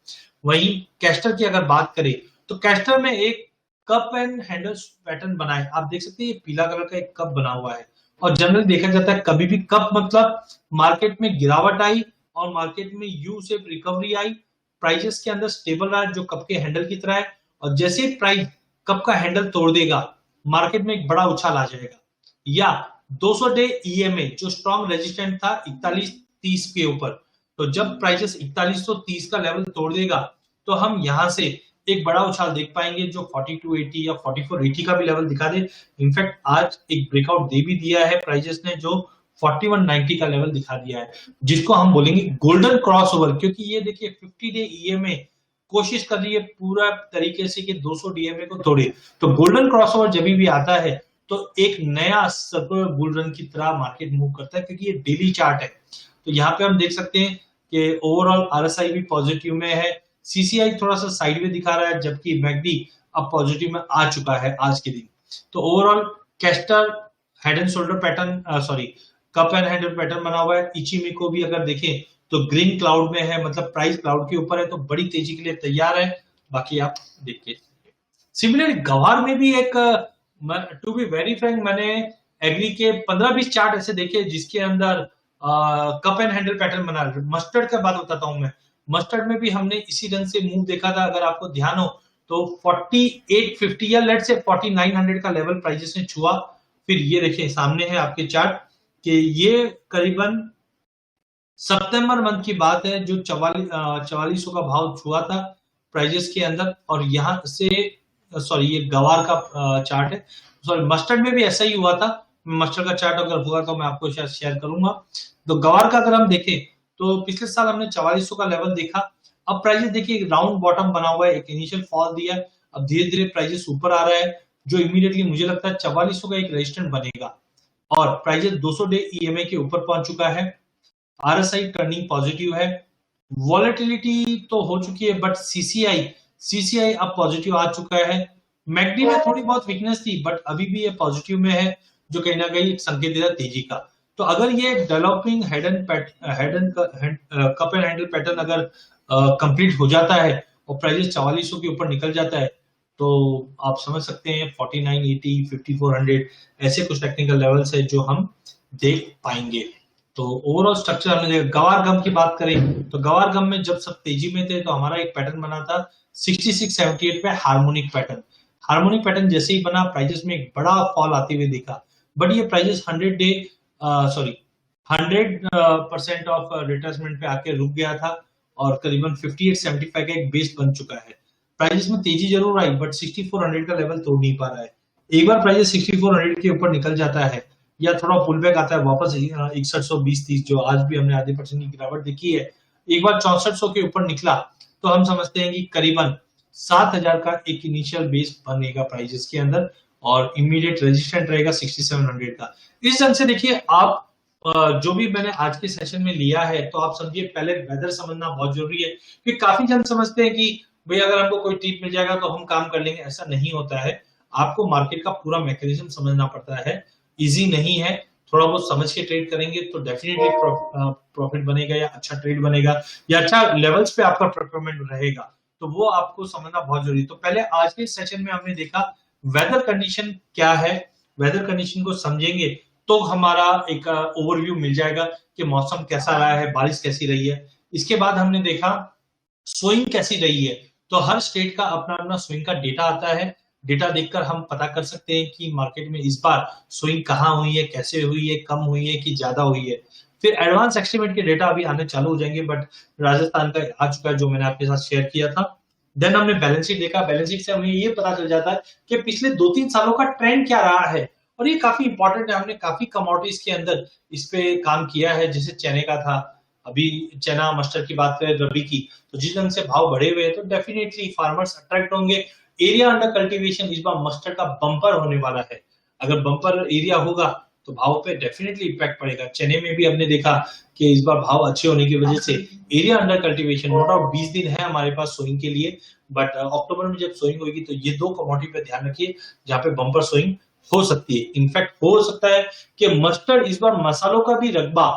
वहीं कैस्टर की अगर बात करें तो कैस्टर में एक कप एंड हैंडल पैटर्न बना है। आप देख सकते हैं ये पीला कलर का एक कप बना हुआ है, और जनरली देखा जाता है कभी भी कप मतलब मार्केट में गिरावट आई और मार्केट में यू शेप रिकवरी आई, प्राइजेस के अंदर स्टेबल रहा जो कप के हैंडल की तरह है, और जैसे प्राइस कप का हैंडल तोड़ देगा मार्केट में एक बड़ा उछाल आ जाएगा। या 200 डे ईएमए जो स्ट्रॉन्ग रेजिस्टेंट था 4130 के ऊपर, तो जब प्राइसेस 4130 का लेवल तोड़ देगा तो हम यहां से एक बड़ा उछाल देख पाएंगे जो 4280 या 4480 का भी लेवल दिखा दे। इनफैक्ट आज एक ब्रेकआउट दे भी दिया है प्राइसेस ने, जो 4190 का लेवल दिखा दिया है, जिसको हम बोलेंगे गोल्डन क्रॉसओवर। क्योंकि ये देखिए 50 डे ईएमए कोशिश कर रही है पूरा तरीके से कि 200 डीएमए को तोड़े। तो गोल्डन क्रॉसओवर जब भी आता है तो एक नया सर्कुलर बुल रन की तरह मार्केट मूव करता है, क्योंकि ये डेली चार्ट है। तो यहाँ पे हम देख सकते हैं कि ओवरऑल आरएसआई भी पॉजिटिव में है, सीसीआई थोड़ा सा साइड में दिखा रहा है, जबकि मैकडी अब पॉजिटिव में आ चुका है आज के दिन। तो overall castor head and shoulder pattern cup and handle pattern बना हुआ है। इचिमिको भी अगर देखें तो ग्रीन क्लाउड में है, मतलब प्राइस क्लाउड के ऊपर है, तो बड़ी तेजी के लिए तैयार है। बाकी आप देखिए सिमिलरली गवार में भी एक, टू बी वेरी फ्रैंक, मैंने एग्री के 15-20 चार्ट ऐसे देखे जिसके अंदर कप एंड हैंडल पैटर्न बना। मस्टर्ड का बात बताता हूं मैं, मस्टर्ड में भी हमने इसी ढंग से मूव देखा था। अगर आपको ध्यान हो तो 4850 या लेट से 4900 का लेवल प्राइजेस ने छुआ। फिर ये देखिए सामने है आपके चार्ट कि ये करीबन सितंबर मंथ की बात है जो 4400 का भाव छुआ था प्राइजेस के अंदर। और यहां से सॉरी ये गवार का चार्ट है, सॉरी मस्टर्ड में भी ऐसा ही हुआ था। मस्टर्ड का चार्ट अगर हुआ तो मैं आपको शायद शेयर करूंगा। तो गवार का अगर हम देखें तो पिछले साल हमने 4400 का लेवल देखा। अब प्राइजेस देखिए राउंड बॉटम बना हुआ है, एक इनिशियल फॉल दिया, अब धीरे धीरे प्राइजेस ऊपर आ रहा है जो इमीडिएटली मुझे लगता है 4400 का एक रेजिस्टेंस बनेगा। और प्राइजेस 200 डे ईएमए के ऊपर पहुंच चुका है। आरएसआई टर्निंग पॉजिटिव है। वॉलेटिलिटी तो हो चुकी है बट सीसीआई अब पॉजिटिव आ चुका है। मैकडी में थोड़ी बहुत वीकनेस थी बट अभी भी ये पॉजिटिव में है जो कहीं ना कहीं संकेत दे रहा है तेजी का। तो अगर ये developing cup and handle pattern अगर कंप्लीट हो जाता है और प्राइस 4400 के ऊपर निकल जाता है तो आप समझ सकते हैं 4980 5400 ऐसे कुछ टेक्निकल लेवल्स है जो हम देख पाएंगे। तो ओवरऑल स्ट्रक्चर हमने देखा। गवार गम की बात करें तो गवार गम में जब सब तेजी में थे तो हमारा एक पैटर्न बना था 6678 पे हार्मोनिक पैटर्न। हार्मोनिक पैटर्न जैसे ही बना प्राइजेस में एक बड़ा फॉल आते हुए देखा बट ये प्राइजेस 100% ऑफ रिट्रेसमेंट पे आके रुक गया था और करीबन 5875 का एक बेस बन चुका है। प्राइजेस में तेजी जरूर आई बट 6400 का लेवल तोड़ नहीं पा रहा है। एक बार प्राइजेस 6400 के ऊपर निकल जाता है या थोड़ा पुल बैक आता है वापस 6120-30 जो आज भी हमने आधे % की गिरावट देखी है, एक बार 6400 के ऊपर निकला तो हम समझते हैं कि करीबन 7000 का एक इनिशियल बेस बनेगा प्राइजेस के अंदर और इमीडिएट रेजिस्टेंट रहेगा 6700 का। इस ढंग से देखिए आप जो भी मैंने आज के सेशन में लिया है तो आप समझिए पहले वेदर समझना बहुत जरूरी है क्योंकि काफी जन समझते हैं कि भाई अगर हमको कोई ट्रीट मिल जाएगा तो हम काम कर लेंगे। ऐसा नहीं होता है, आपको मार्केट का पूरा मैकेनिज्म समझना पड़ता है। इजी नहीं है, थोड़ा बहुत समझ के ट्रेड करेंगे तो डेफिनेटली प्रॉफिट बनेगा या अच्छा ट्रेड बनेगा या अच्छा लेवल्स पे आपका परफॉर्मेंस रहेगा। तो वो आपको समझना बहुत जरूरी है। तो पहले आज के सेशन में हमने देखा वेदर कंडीशन क्या है, वेदर कंडीशन को समझेंगे तो हमारा एक ओवरव्यू मिल जाएगा कि मौसम कैसा रहा है, बारिश कैसी रही है। इसके बाद हमने देखा स्विंग कैसी रही है। तो हर स्टेट का अपना अपना स्विंग का डेटा आता है, डेटा देखकर हम पता कर सकते हैं कि मार्केट में इस बार स्विंग कहाँ हुई है, कैसे हुई है, कम हुई है कि ज्यादा हुई है। फिर एडवांस एस्टिमेट के डेटा अभी आने चालू हो जाएंगे बट राजस्थान का आ चुका है जो मैंने आपके साथ शेयर किया था। देन हमने बैलेंस शीट देखा, बैलेंस शीट से हमें ये पता चल जाता है कि पिछले 2-3 सालों का ट्रेंड क्या रहा है और ये काफी इंपॉर्टेंट है। हमने काफी कमोडिटीज के अंदर इस पे काम किया है, जैसे चने का था, अभी चना मस्टर्ड की बात करें रबी की, तो जिस ढंग से भाव बढ़े हुए हैं तो डेफिनेटली फार्मर्स अट्रैक्ट होंगे। एरिया अंडर कल्टीवेशन इस बार मस्टर्ड का बम्पर होने वाला है। अगर बम्पर एरिया होगा तो भाव पे डेफिनेटली इम्पैक्ट पड़ेगा। चने में भी हमने देखा कि इस बार भाव अच्छे होने की वजह से area under cultivation, no doubt 20 दिन है हमारे पास सोइंग के लिए बट अक्टूबर में जब सोइंग होगी तो ये 2 कमोडिटी पे ध्यान रखिए जहां पे बम्पर सोइंग हो सकती है। इनफैक्ट हो सकता है कि मस्टर्ड इस बार मसालों का भी रकबा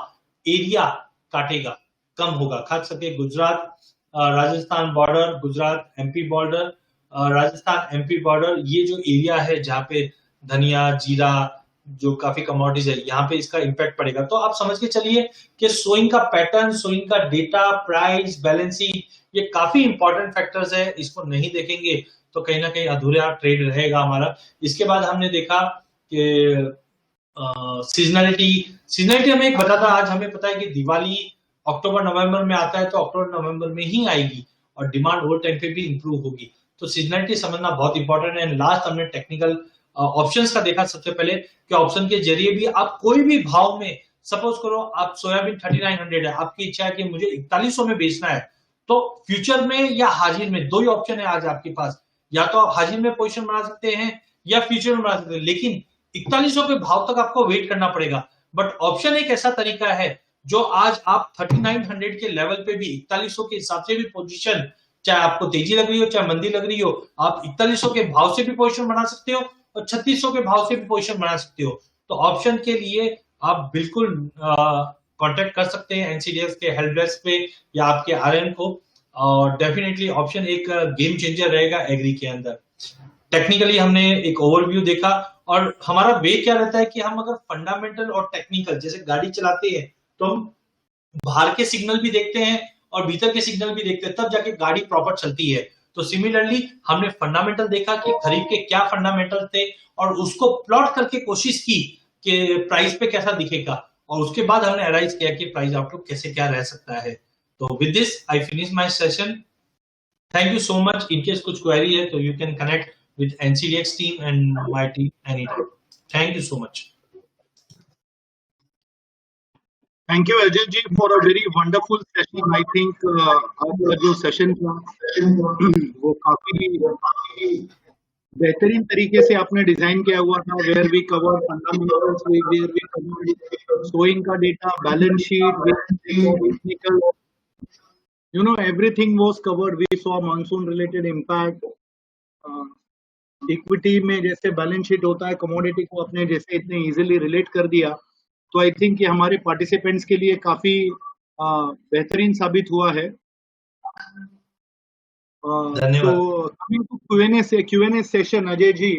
एरिया काटेगा, कम होगा। खास करके Gujarat Rajasthan border, Gujarat MP border, Rajasthan MP border, ये जो एरिया है जहां पे धनिया जीरा जो काफी कमोडिटीज है यहाँ पे इसका इम्पैक्ट पड़ेगा। तो आप समझ के चलिए कि सोइंग का पैटर्न, सोइंग का डेटा, प्राइस, बैलेंस शीट, ये काफी इंपॉर्टेंट फैक्टर्स है। इसको नहीं देखेंगे तो कहीं ना कहीं अधूरा ट्रेड रहेगा हमारा। इसके बाद हमने देखा कि सीजनलिटी हमें एक बताता, आज हमें पता है कि दिवाली अक्टूबर नवंबर में आता है तो अक्टूबर नवंबर में ही आएगी और डिमांड ओवर टाइम पे भी इंप्रूव होगी। तो सीजनलिटी समझना बहुत इंपॉर्टेंट है। लास्ट हमने टेक्निकल ऑप्शंस का देखा सबसे पहले कि ऑप्शन के जरिए भी आप कोई भी भाव में, सपोज करो आप सोयाबीन 3900 है, आपकी इच्छा है कि मुझे 4100 में बेचना है तो फ्यूचर में या हाजिर में 2 ही ऑप्शन है आज आपके पास, या तो आप हाजिर में पोजीशन बना सकते हैं या फ्यूचर में बना सकते हैं, लेकिन 4100 के भाव तक आपको वेट करना पड़ेगा। बट ऑप्शन एक ऐसा तरीका है जो आज आप 3900 के लेवल पे भी 4100 के हिसाब से भी पोजीशन, चाहे आपको तेजी लग रही हो चाहे मंदी लग रही हो, आप 4100 के भाव से भी पोजीशन बना सकते हो और 3600 के भाव से भी पोजीशन बना सकते हो। तो ऑप्शन के लिए आप बिल्कुल कांटेक्ट कर सकते हैं एनसीडीएक्स के हेल्प डेस्क पे या आपके आरएम को, और डेफिनेटली ऑप्शन एक गेम चेंजर रहेगा एग्री के अंदर। टेक्निकली हमने एक ओवरव्यू देखा, और हमारा वे क्या रहता है कि हम अगर फंडामेंटल और टेक्निकल, जैसे गाड़ी चलाते हैं तो हम बाहर के सिग्नल भी देखते हैं और भीतर के सिग्नल भी देखते हैं, तब जाके गाड़ी प्रॉपर चलती है। तो सिमिलरली हमने फंडामेंटल देखा कि खरीद के क्या फंडामेंटल थे, और उसको प्लॉट करके कोशिश की कि प्राइस पे कैसा दिखेगा, और उसके बाद हमने एनालाइज किया कि प्राइस आउटलुक कैसे क्या रह सकता है। तो with this I finish my session. Thank you so much. In case कुछ क्वेरी है तो you can connect with NCDX team and my team any time. Thank you so much. Thank you Ajay ji for a very wonderful session. I think आपका जो session था वो काफी बेहतरीन तरीके से आपने डिजाइन किया हुआ था, where we cover fundamentals, where we cover showing का data, balance sheet, technical, you know, everything was covered. We saw monsoon related impact, equity में जैसे बैलेंस शीट होता है, कमोडिटी को अपने जैसे इतने इजीली रिलेट कर दिया। तो आई थिंक ये हमारे पार्टिसिपेंट्स के लिए काफी बेहतरीन साबित हुआ है। धन्यवाद। तो coming to Q&A session, Ajay ji,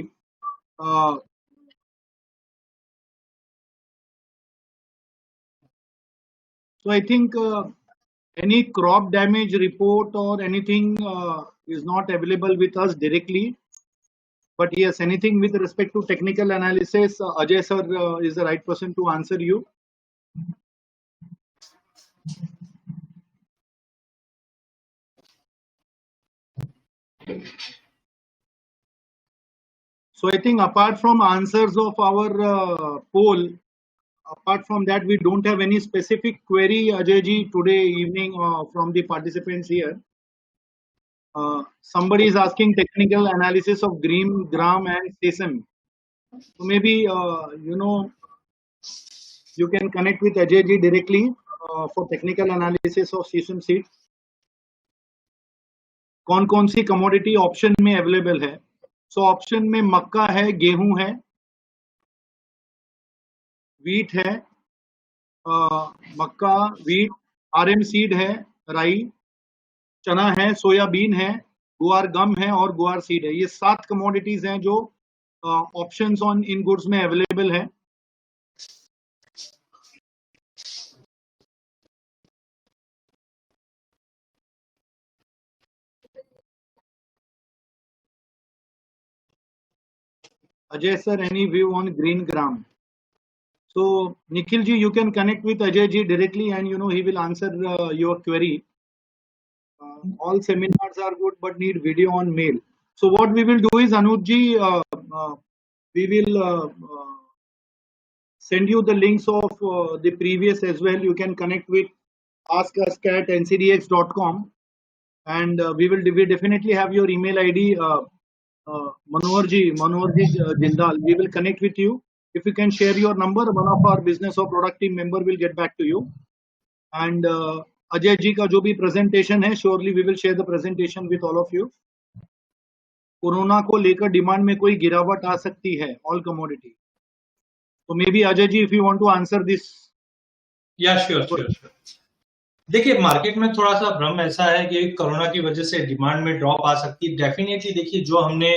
so I think any crop damage report or anything is not available with us directly. But yes, anything with respect to technical analysis, Ajay sir is the right person to answer you. So I think apart from answers of our poll, apart from that, we don't have any specific query, Ajay ji, today evening from the participants here. Somebody is asking technical analysis of green, gram and sesame. So maybe, you know, you can connect with Ajay ji directly for technical analysis of sesame seeds. कौन कौन सी commodity option में available है? So option में मक्का है, गेहूं है, wheat है, मक्का, wheat, RM seed है, राई, चना है, सोयाबीन है, गुआर गम है और गुआर सीड है। ये 7 कमोडिटीज हैं जो ऑप्शंस ऑन इन गुड्स में अवेलेबल है। Ajay sir, any view on green gram? So Nikhil ji, you can connect with Ajay ji directly, and you know he will answer your query. All seminars are good, but need video on mail. So what we will do is, Anuj ji, we will send you the links of the previous as well. You can connect with askus@ncdx.com, and we definitely have your email ID. Manohar ji Jindal, we will connect with you. If you can share your number, one of our business or product team member will get back to you. And Ajay ji का जो भी presentation है, surely we will share the presentation with all of you. Corona को लेकर demand में कोई गिरावट आ सकती है, all commodity. So maybe Ajay ji, if you want to answer this. Yeah, sure. देखिए, मार्केट में थोड़ा सा भ्रम ऐसा है कि कोरोना की वजह से डिमांड में ड्रॉप आ सकती है। डेफिनेटली देखिए, जो हमने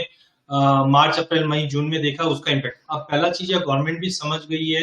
मार्च, अप्रैल, मई, जून में देखा उसका इम्पैक्ट। अब पहला चीज है, गवर्नमेंट भी समझ गई है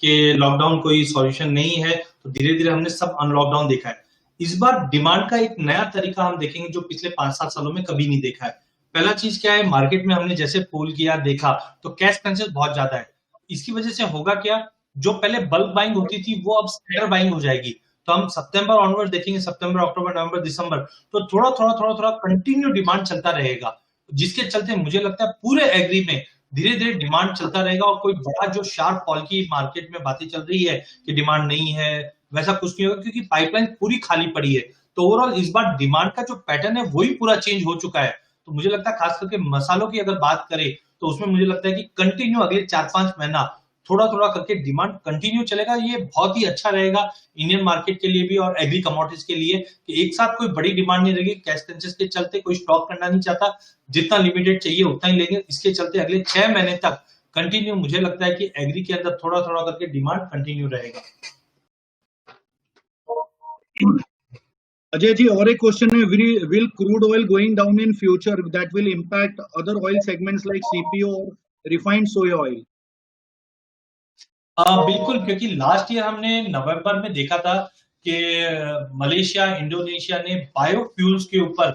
कि लॉकडाउन कोई सॉल्यूशन नहीं है, तो धीरे धीरे हमने सब अनलॉकडाउन देखा है। इस बार डिमांड का एक नया तरीका हम देखेंगे जो पिछले 5-7 सालों में कभी नहीं देखा है। पहला चीज क्या है, मार्केट में हमने जैसे पोल किया, देखा तो कैश कंसेंस बहुत ज्यादा है। इसकी वजह से होगा क्या, जो पहले बल्क बाइंग होती थी वो अब स्टेयर बाइंग हो जाएगी। तो हम सितंबर ऑनवर्ड देखेंगे, सितंबर, अक्टूबर, नवंबर, दिसंबर, तो थोड़ा कंटिन्यू डिमांड चलता रहेगा, जिसके चलते मुझे लगता है पूरे एग्री में धीरे धीरे डिमांड चलता रहेगा। और कोई बड़ा जो शार्प फॉल की मार्केट में बातें चल रही है कि डिमांड नहीं है, वैसा कुछ नहीं होगा, क्योंकि पाइपलाइन पूरी खाली पड़ी है। तो ओवरऑल इस बार डिमांड का जो पैटर्न है वही पूरा चेंज हो चुका है। तो मुझे लगता है खास करके मसालों की अगर बात करें तो उसमें मुझे लगता है कि कंटिन्यू अगले 4-5 महीना थोड़ा करके डिमांड कंटिन्यू चलेगा। ये बहुत ही अच्छा रहेगा इंडियन मार्केट के लिए भी और एग्री कमोडिटीज के लिए कि एक साथ कोई बड़ी डिमांड नहीं रहेगी। कैश कंसेंस के चलते कोई स्टॉक करना नहीं चाहता, जितना लिमिटेड चाहिए उतना ही लेंगे। इसके चलते अगले 6 महीने तक कंटिन्यू मुझे लगता है कि एग्री के अंदर थोड़ा करके डिमांड कंटिन्यू रहेगा। अजय जी, और एक क्वेश्चन है, will crude oil going down in future that will impact other oil segments like CPO or refined soy oil? बिल्कुल, क्योंकि लास्ट ईयर हमने नवंबर में देखा था कि मलेशिया, इंडोनेशिया ने बायोफ्यूल्स के ऊपर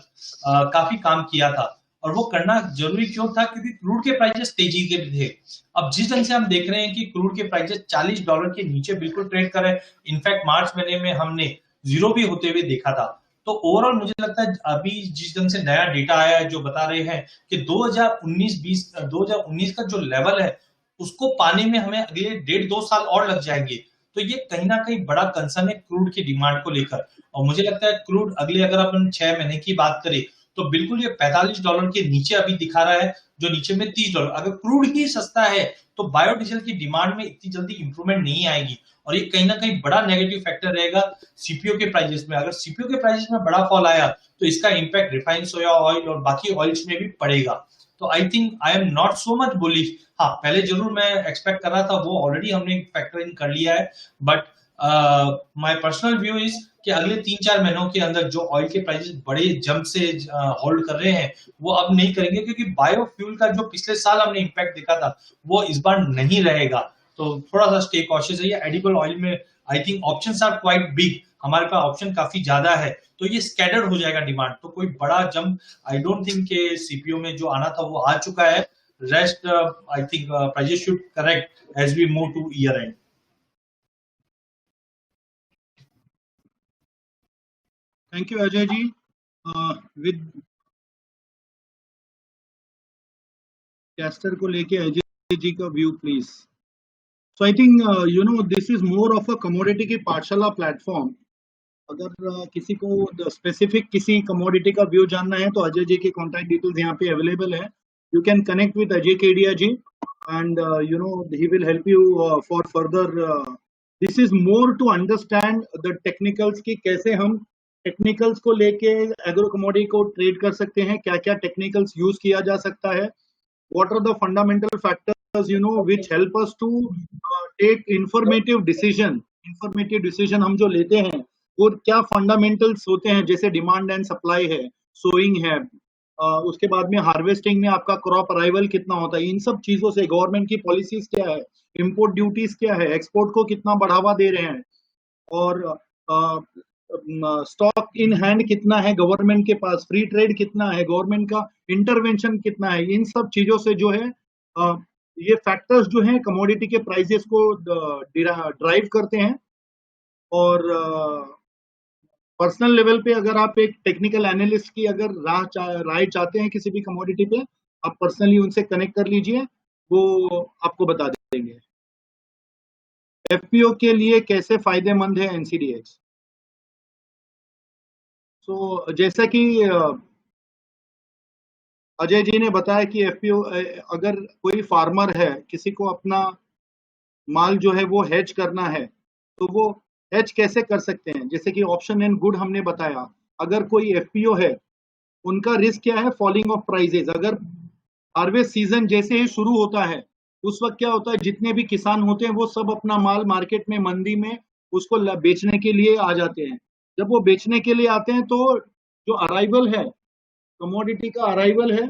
काफी काम किया था, और वो करना जरूरी क्यों था? क्योंकि क्रूड के प्राइसेस तेजी के थे। अब जिस ढंग से हम देख रहे हैं कि क्रूड के प्राइसेस $40 के नीचे बिल्कुल ट्रेड कर रहे हैं, इनफैक्ट मार्च महीने में हमने जीरो भी होते हुए देखा था। तो ओवरऑल मुझे लगता है अभी जिस ढंग से नया डेटा आया है जो बता रहे हैं कि 2019 का जो लेवल है उसको पाने में हमें अगले 1.5-2 साल और लग जाएंगे। तो ये कहीं ना कहीं बड़ा कंसर्न है क्रूड की डिमांड को लेकर, और मुझे लगता है क्रूड अगले, अगर अपन 6 महीने की बात करें तो बिल्कुल ये $45 के नीचे अभी दिखा रहा है, जो नीचे में $30। अगर क्रूड ही सस्ता है तो बायोडीजल की डिमांड में इतनी जल्दी इंप्रूवमेंट नहीं आएगी, और ये कहीं ना कहीं बड़ा नेगेटिव फैक्टर रहेगा सीपीओ के प्राइसेस में। अगर सीपीओ के प्राइसेस में बड़ा फॉल आया तो इसका इंपैक्ट रिफाइंड सोया ऑयल और बाकी ऑयल्स में भी पड़ेगा। तो I think I am not so much bullish. हाँ, पहले जरूर मैं एक्सपेक्ट कर रहा था, वो ऑलरेडी हमने फैक्टर इन कर लिया है, but my personal view is कि अगले 3-4 महीनों के अंदर जो ऑयल के प्राइसेस बड़े जंप से होल्ड कर रहे हैं वो अब नहीं करेंगे, क्योंकि बायोफ्यूल का जो पिछले साल हमने इम्पैक्ट देखा था वो इस बार नहीं रहेगा। तो थोड़ा सा स्टे कॉशियस है। ये एडिबल ऑयल में I think options are quite big, हमारे पास ऑप्शन काफी ज्यादा है, तो ये स्कैटर्ड हो जाएगा डिमांड, तो कोई बड़ा जंप आई डोंट थिंक के सीपीओ में जो आना था वो आ चुका है। Rest I think prices should correct as we move to year end. Thank you Ajay ji. With castor को लेके अजय जी का view please. So I think this is more of a commodity की पाठशाला प्लेटफॉर्म। अगर किसी को स्पेसिफिक किसी कमोडिटी का व्यू जानना है तो अजय जी के कॉन्टैक्ट डिटेल्स यहाँ पे अवेलेबल है। You can connect with Ajay Kedia ji and he will help you for further. This is more to understand the technicals की कैसे हम टेक्निकल्स को लेके एग्रो कमोडिटी को ट्रेड कर सकते हैं, क्या क्या टेक्निकल्स यूज किया जा सकता है, what are the fundamental factors which help us to take informative decision हम जो लेते हैं वो क्या फंडामेंटल्स होते हैं, जैसे डिमांड एंड सप्लाई है, सोइंग है, उसके बाद में हार्वेस्टिंग में आपका क्रॉप अराइवल कितना होता है, इन सब चीजों से गवर्नमेंट की पॉलिसीज क्या है, इंपोर्ट ड्यूटीज क्या है, एक्सपोर्ट को कितना बढ़ावा दे रहे हैं, और स्टॉक इन हैंड कितना है गवर्नमेंट के पास, फ्री ट्रेड कितना है, गवर्नमेंट का इंटरवेंशन कितना है, इन सब चीजों से जो है ये फैक्टर्स जो हैं कमोडिटी के प्राइसेस को ड्राइव करते हैं। और पर्सनल लेवल पे अगर आप एक टेक्निकल एनालिस्ट की अगर राय चाहते हैं किसी भी कमोडिटी पे, आप पर्सनली उनसे कनेक्ट कर लीजिए, वो आपको बता देंगे। एफपीओ के लिए कैसे फायदेमंद है एनसीडीएक्स? तो जैसा कि अजय जी ने बताया कि एफपीओ, अगर कोई फार्मर है, किसी को अपना माल जो है वो हेज करना है, तो वो हेज कैसे कर सकते हैं? जैसे कि ऑप्शन एंड गुड हमने बताया, अगर कोई एफपीओ है उनका रिस्क क्या है? Falling of prices. अगर हार्वेस्ट सीजन जैसे ही शुरू होता है उस वक्त क्या होता है, जितने भी किसान होते हैं वो सब अपना माल मार्केट में, मंडी में उसको बेचने के लिए आ जाते हैं। जब वो बेचने के लिए आते हैं तो जो अराइवल है, कमोडिटी का अराइवल है,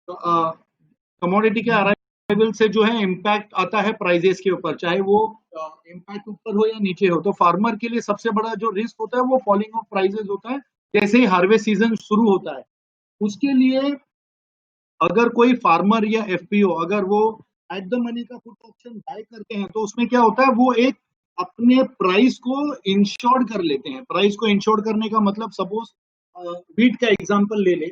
तो कमोडिटी के अराइवल से जो है इम्पैक्ट आता है प्राइजेस के ऊपर, चाहे वो इम्पैक्ट ऊपर हो या नीचे हो। तो फार्मर के लिए सबसे बड़ा जो रिस्क होता है वो फॉलिंग ऑफ प्राइजेस होता है जैसे ही हार्वेस्ट सीजन शुरू होता है। उसके लिए अगर कोई फार्मर या एफपीओ अगर वो एट द मनी का पुट ऑप्शन बाय करते हैं तो उसमें क्या होता है, वो एक अपने प्राइस को इंश्योर्ड कर लेते हैं। प्राइस को इंश्योर्ड करने का मतलब, सपोज व्हीट का एग्जांपल ले ले,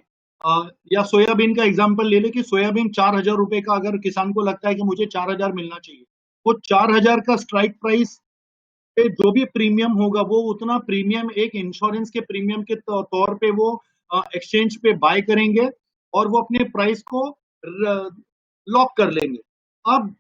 या सोयाबीन का एग्जांपल ले ले कि सोयाबीन 4,000 रुपए का अगर किसान को लगता है कि मुझे 4,000 मिलना चाहिए, वो 4,000 का स्ट्राइक प्राइस पे जो भी प्रीमियम होगा वो उतना प्रीमियम एक इंश्योरेंस के प्रीमियम के तौर पे वो एक्सचेंज पे बाय करेंगे और वो अपने प्राइस को लॉक कर लेंगे। अब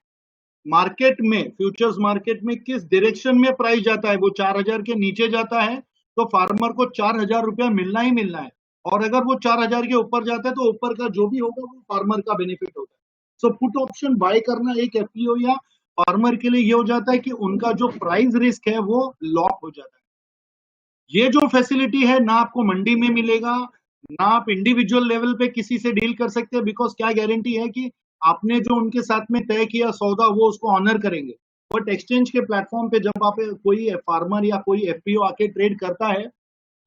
मार्केट में, फ्यूचर्स मार्केट में किस डायरेक्शन में प्राइस जाता है, वो 4,000 के नीचे जाता है तो फार्मर को 4,000 रुपया मिलना ही मिलना है, और अगर वो 4,000 के ऊपर जाता है तो ऊपर का जो भी होगा वो फार्मर का बेनिफिट होता है। सो पुट ऑप्शन बाय करना एक एफपीओ या फार्मर के लिए ये हो जाता है कि उनका जो प्राइस रिस्क है वो लॉक हो जाता है। ये जो फैसिलिटी है ना आपको मंडी में मिलेगा, ना आप इंडिविजुअल लेवल पे किसी से डील कर सकते हैं, बिकॉज क्या गारंटी है कि आपने जो उनके साथ में तय किया सौदा वो उसको ऑनर करेंगे। बट एक्सचेंज के प्लेटफॉर्म पे जब आप कोई फार्मर या कोई एफपीओ आके ट्रेड करता है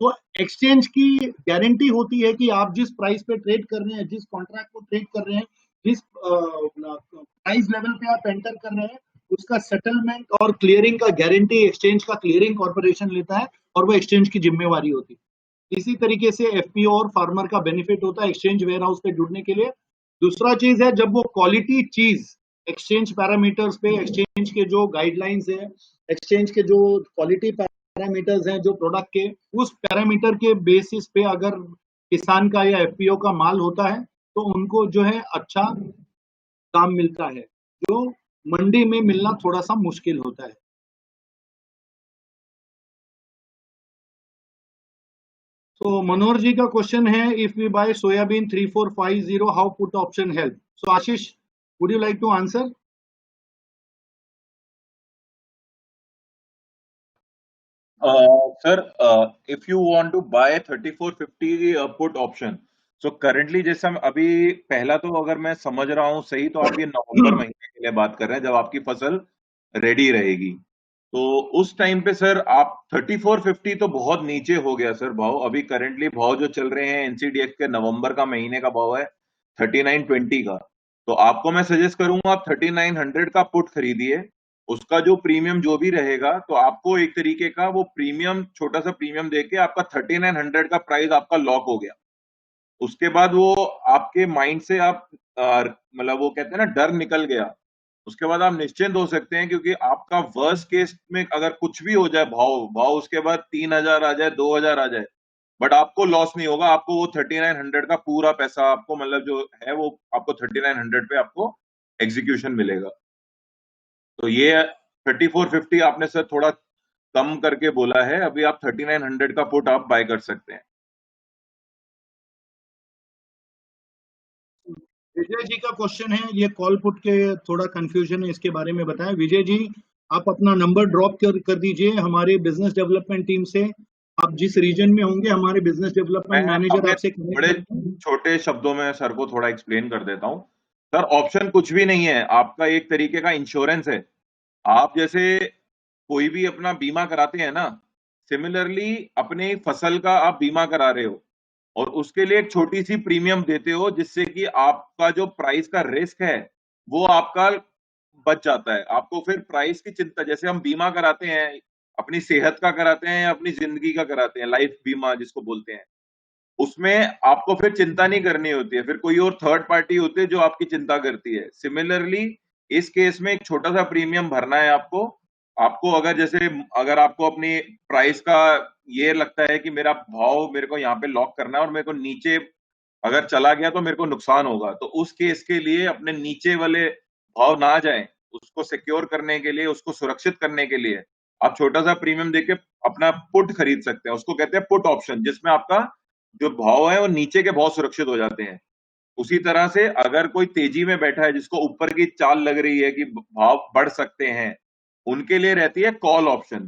तो एक्सचेंज की गारंटी होती है कि आप जिस प्राइस पे ट्रेड कर रहे हैं, जिस कॉन्ट्रैक्ट को ट्रेड कर रहे हैं, जिस प्राइस लेवल पे आप एंटर कर रहे हैं, उसका सेटलमेंट और क्लियरिंग का गारंटी एक्सचेंज का क्लियरिंग कॉर्पोरेशन लेता है और वो एक्सचेंज की जिम्मेवारी होती है। इसी तरीके से एफपीओ और फार्मर का बेनिफिट होता है एक्सचेंज वेयर हाउस पे जुड़ने के लिए। दूसरा चीज है जब वो क्वालिटी चीज एक्सचेंज पैरामीटर्स पे, एक्सचेंज के जो गाइडलाइंस है, एक्सचेंज के जो क्वालिटी पैरामीटर्स हैं जो प्रोडक्ट के, उस पैरामीटर के बेसिस पे अगर किसान का या एफपीओ का माल होता है तो उनको जो है अच्छा दाम मिलता है, जो मंडी में मिलना थोड़ा सा मुश्किल होता है। तो मनोहर जी का क्वेश्चन है, if we buy soybean 3450, how put option help? So Ashish, would you like to answer? Sir, if you want to buy 3450 put option, so currently जैसे हम अभी पहला तो अगर मैं समझ रहा हूँ सही तो आप ये नवंबर महीने के लिए बात कर रहे हैं जब आपकी फसल रेडी रहेगी, तो उस टाइम पे सर आप 3450 तो बहुत नीचे हो गया सर भाव। अभी करंटली भाव जो चल रहे हैं एनसीडीएक्स के नवंबर का महीने का भाव है 3920 का। तो आपको मैं सजेस्ट करूंगा आप 3900 का पुट खरीदिए, उसका जो प्रीमियम जो भी रहेगा तो आपको एक तरीके का वो प्रीमियम, छोटा सा प्रीमियम देके आपका 3900 का प्राइस आपका लॉक हो गया। उसके बाद वो आपके माइंड से आप मतलब वो कहते हैं ना डर निकल गया। उसके बाद आप निश्चिंत हो सकते हैं क्योंकि आपका वर्स्ट केस में अगर कुछ भी हो जाए, भाव भाव उसके बाद 3000 आ जाए, 2000 आ जाए, बट आपको लॉस नहीं होगा। आपको वो 3900 का पूरा पैसा आपको मतलब जो है वो आपको 3900 पे आपको एग्जीक्यूशन मिलेगा। तो ये 3450 आपने सर थोड़ा कम करके बोला है, अभी आप 3900 का पुट आप बाय कर सकते हैं। विजय जी का क्वेश्चन है, ये कॉल पुट के थोड़ा कंफ्यूजन है, इसके बारे में बताएं। विजय जी, आप अपना नंबर ड्रॉप कर दीजिए हमारे बिजनेस डेवलपमेंट टीम से। आप जिस रीजन में होंगे हमारे बिजनेस डेवलपमेंट मैनेजर मैं आपसे बड़े छोटे शब्दों में सर को थोड़ा एक्सप्लेन कर देता हूं। सर ऑप्शन कुछ भी नहीं है, आपका एक तरीके का इंश्योरेंस है। आप जैसे कोई भी अपना बीमा कराते हैं ना, सिमिलरली अपने फसल का आप बीमा करा रहे हो और उसके लिए एक छोटी सी प्रीमियम देते हो जिससे कि आपका जो प्राइस का रिस्क है वो आपका बच जाता है। आपको फिर प्राइस की चिंता, जैसे हम बीमा कराते हैं अपनी सेहत का कराते हैं या अपनी जिंदगी का कराते हैं, लाइफ बीमा जिसको बोलते हैं, उसमें आपको फिर चिंता नहीं करनी होती है, फिर कोई और थर्ड पार्टी होती है जो आपकी चिंता करती है। सिमिलरली इस केस में एक छोटा सा प्रीमियम भरना है आपको। आपको अगर जैसे अगर आपको अपनी प्राइस का ये लगता है कि मेरा भाव मेरे को यहाँ पे लॉक करना है और मेरे को नीचे अगर चला गया तो मेरे को नुकसान होगा, तो उस केस के लिए अपने नीचे वाले भाव ना जाए, उसको सिक्योर करने के लिए, उसको सुरक्षित करने के लिए आप छोटा सा प्रीमियम देके अपना पुट खरीद सकते हैं। उसको कहते हैं पुट ऑप्शन, जिसमें आपका जो भाव है वो नीचे के भाव सुरक्षित हो जाते हैं। उसी तरह से अगर कोई तेजी में बैठा है जिसको ऊपर की चाल लग रही है कि भाव बढ़ सकते हैं, उनके लिए रहती है कॉल ऑप्शन।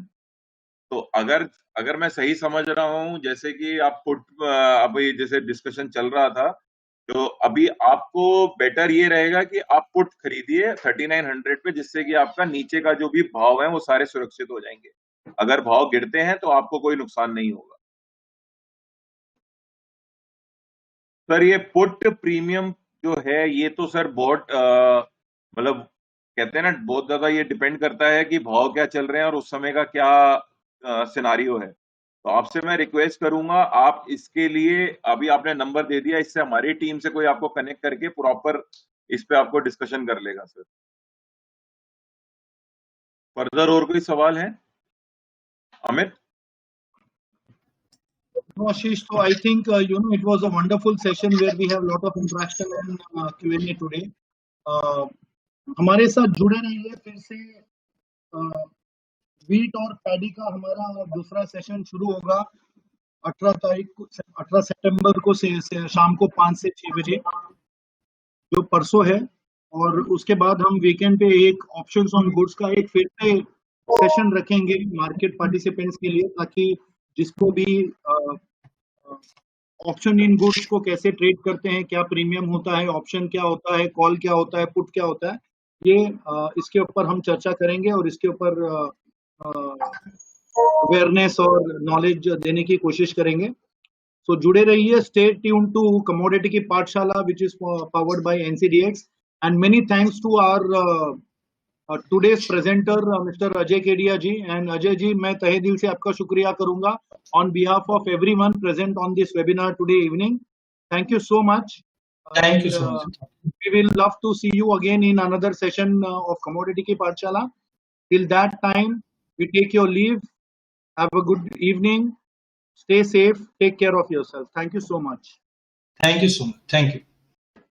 तो अगर अगर मैं सही समझ रहा हूं, जैसे कि आप पुट अभी जैसे डिस्कशन चल रहा था, तो अभी आपको बेटर ये रहेगा कि आप पुट खरीदिए 3900 पे, जिससे कि आपका नीचे का जो भी भाव है वो सारे सुरक्षित हो जाएंगे। अगर भाव गिरते हैं तो आपको कोई नुकसान नहीं होगा। सर ये पुट प्रीमियम जो है ये तो सर बहुत मतलब कहते हैं ना बहुत ज्यादा ये डिपेंड करता है कि भाव क्या चल रहे हैं और उस समय का क्या सिनारियो है। तो आपसे मैं रिक्वेस्ट करूंगा, आप इसके लिए अभी आपने नंबर दे दिया, इससे हमारी टीम से कोई आपको कनेक्ट करके प्रॉपर इस पे आपको डिस्कशन कर लेगा सर। फर्दर और कोई सवाल है Amit? No, Ashish, so I think it was a wonderful session where we have a lot of interaction and Q&A today. हमारे साथ जुड़े रहिए। फिर से वीट और पैडी का हमारा दूसरा सेशन शुरू होगा 18 सितंबर को से शाम को 5 से 6 बजे, जो परसों है। और उसके बाद हम वीकेंड पे एक ऑप्शंस ऑन गुड्स का एक फिर से सेशन रखेंगे मार्केट पार्टिसिपेंट्स के लिए, ताकि जिसको भी ऑप्शन इन गुड्स को कैसे ट्रेड करते हैं, क्या प्रीमियम होता है, ऑप्शन क्या होता है, कॉल क्या होता है, पुट क्या होता है, ये इसके ऊपर हम चर्चा करेंगे और इसके ऊपर अवेयरनेस और नॉलेज देने की कोशिश करेंगे। सो जुड़े रहिए, स्टे ट्यून टू कमोडिटी की पाठशाला which is powered by NCDEX, and many thanks to our today's presenter mister Ajay Kedia ji. And Ajay ji, मैं तहे दिल से आपका शुक्रिया करूंगा on behalf of everyone present on this webinar today evening. Thank you so much. Thank you so much. We will love to see you again in another session of Commodity Ki Pathshala. Till that time, we take your leave. Have a good evening. Stay safe. Take care of yourself. Thank you so much. Thank you so much. Thank you.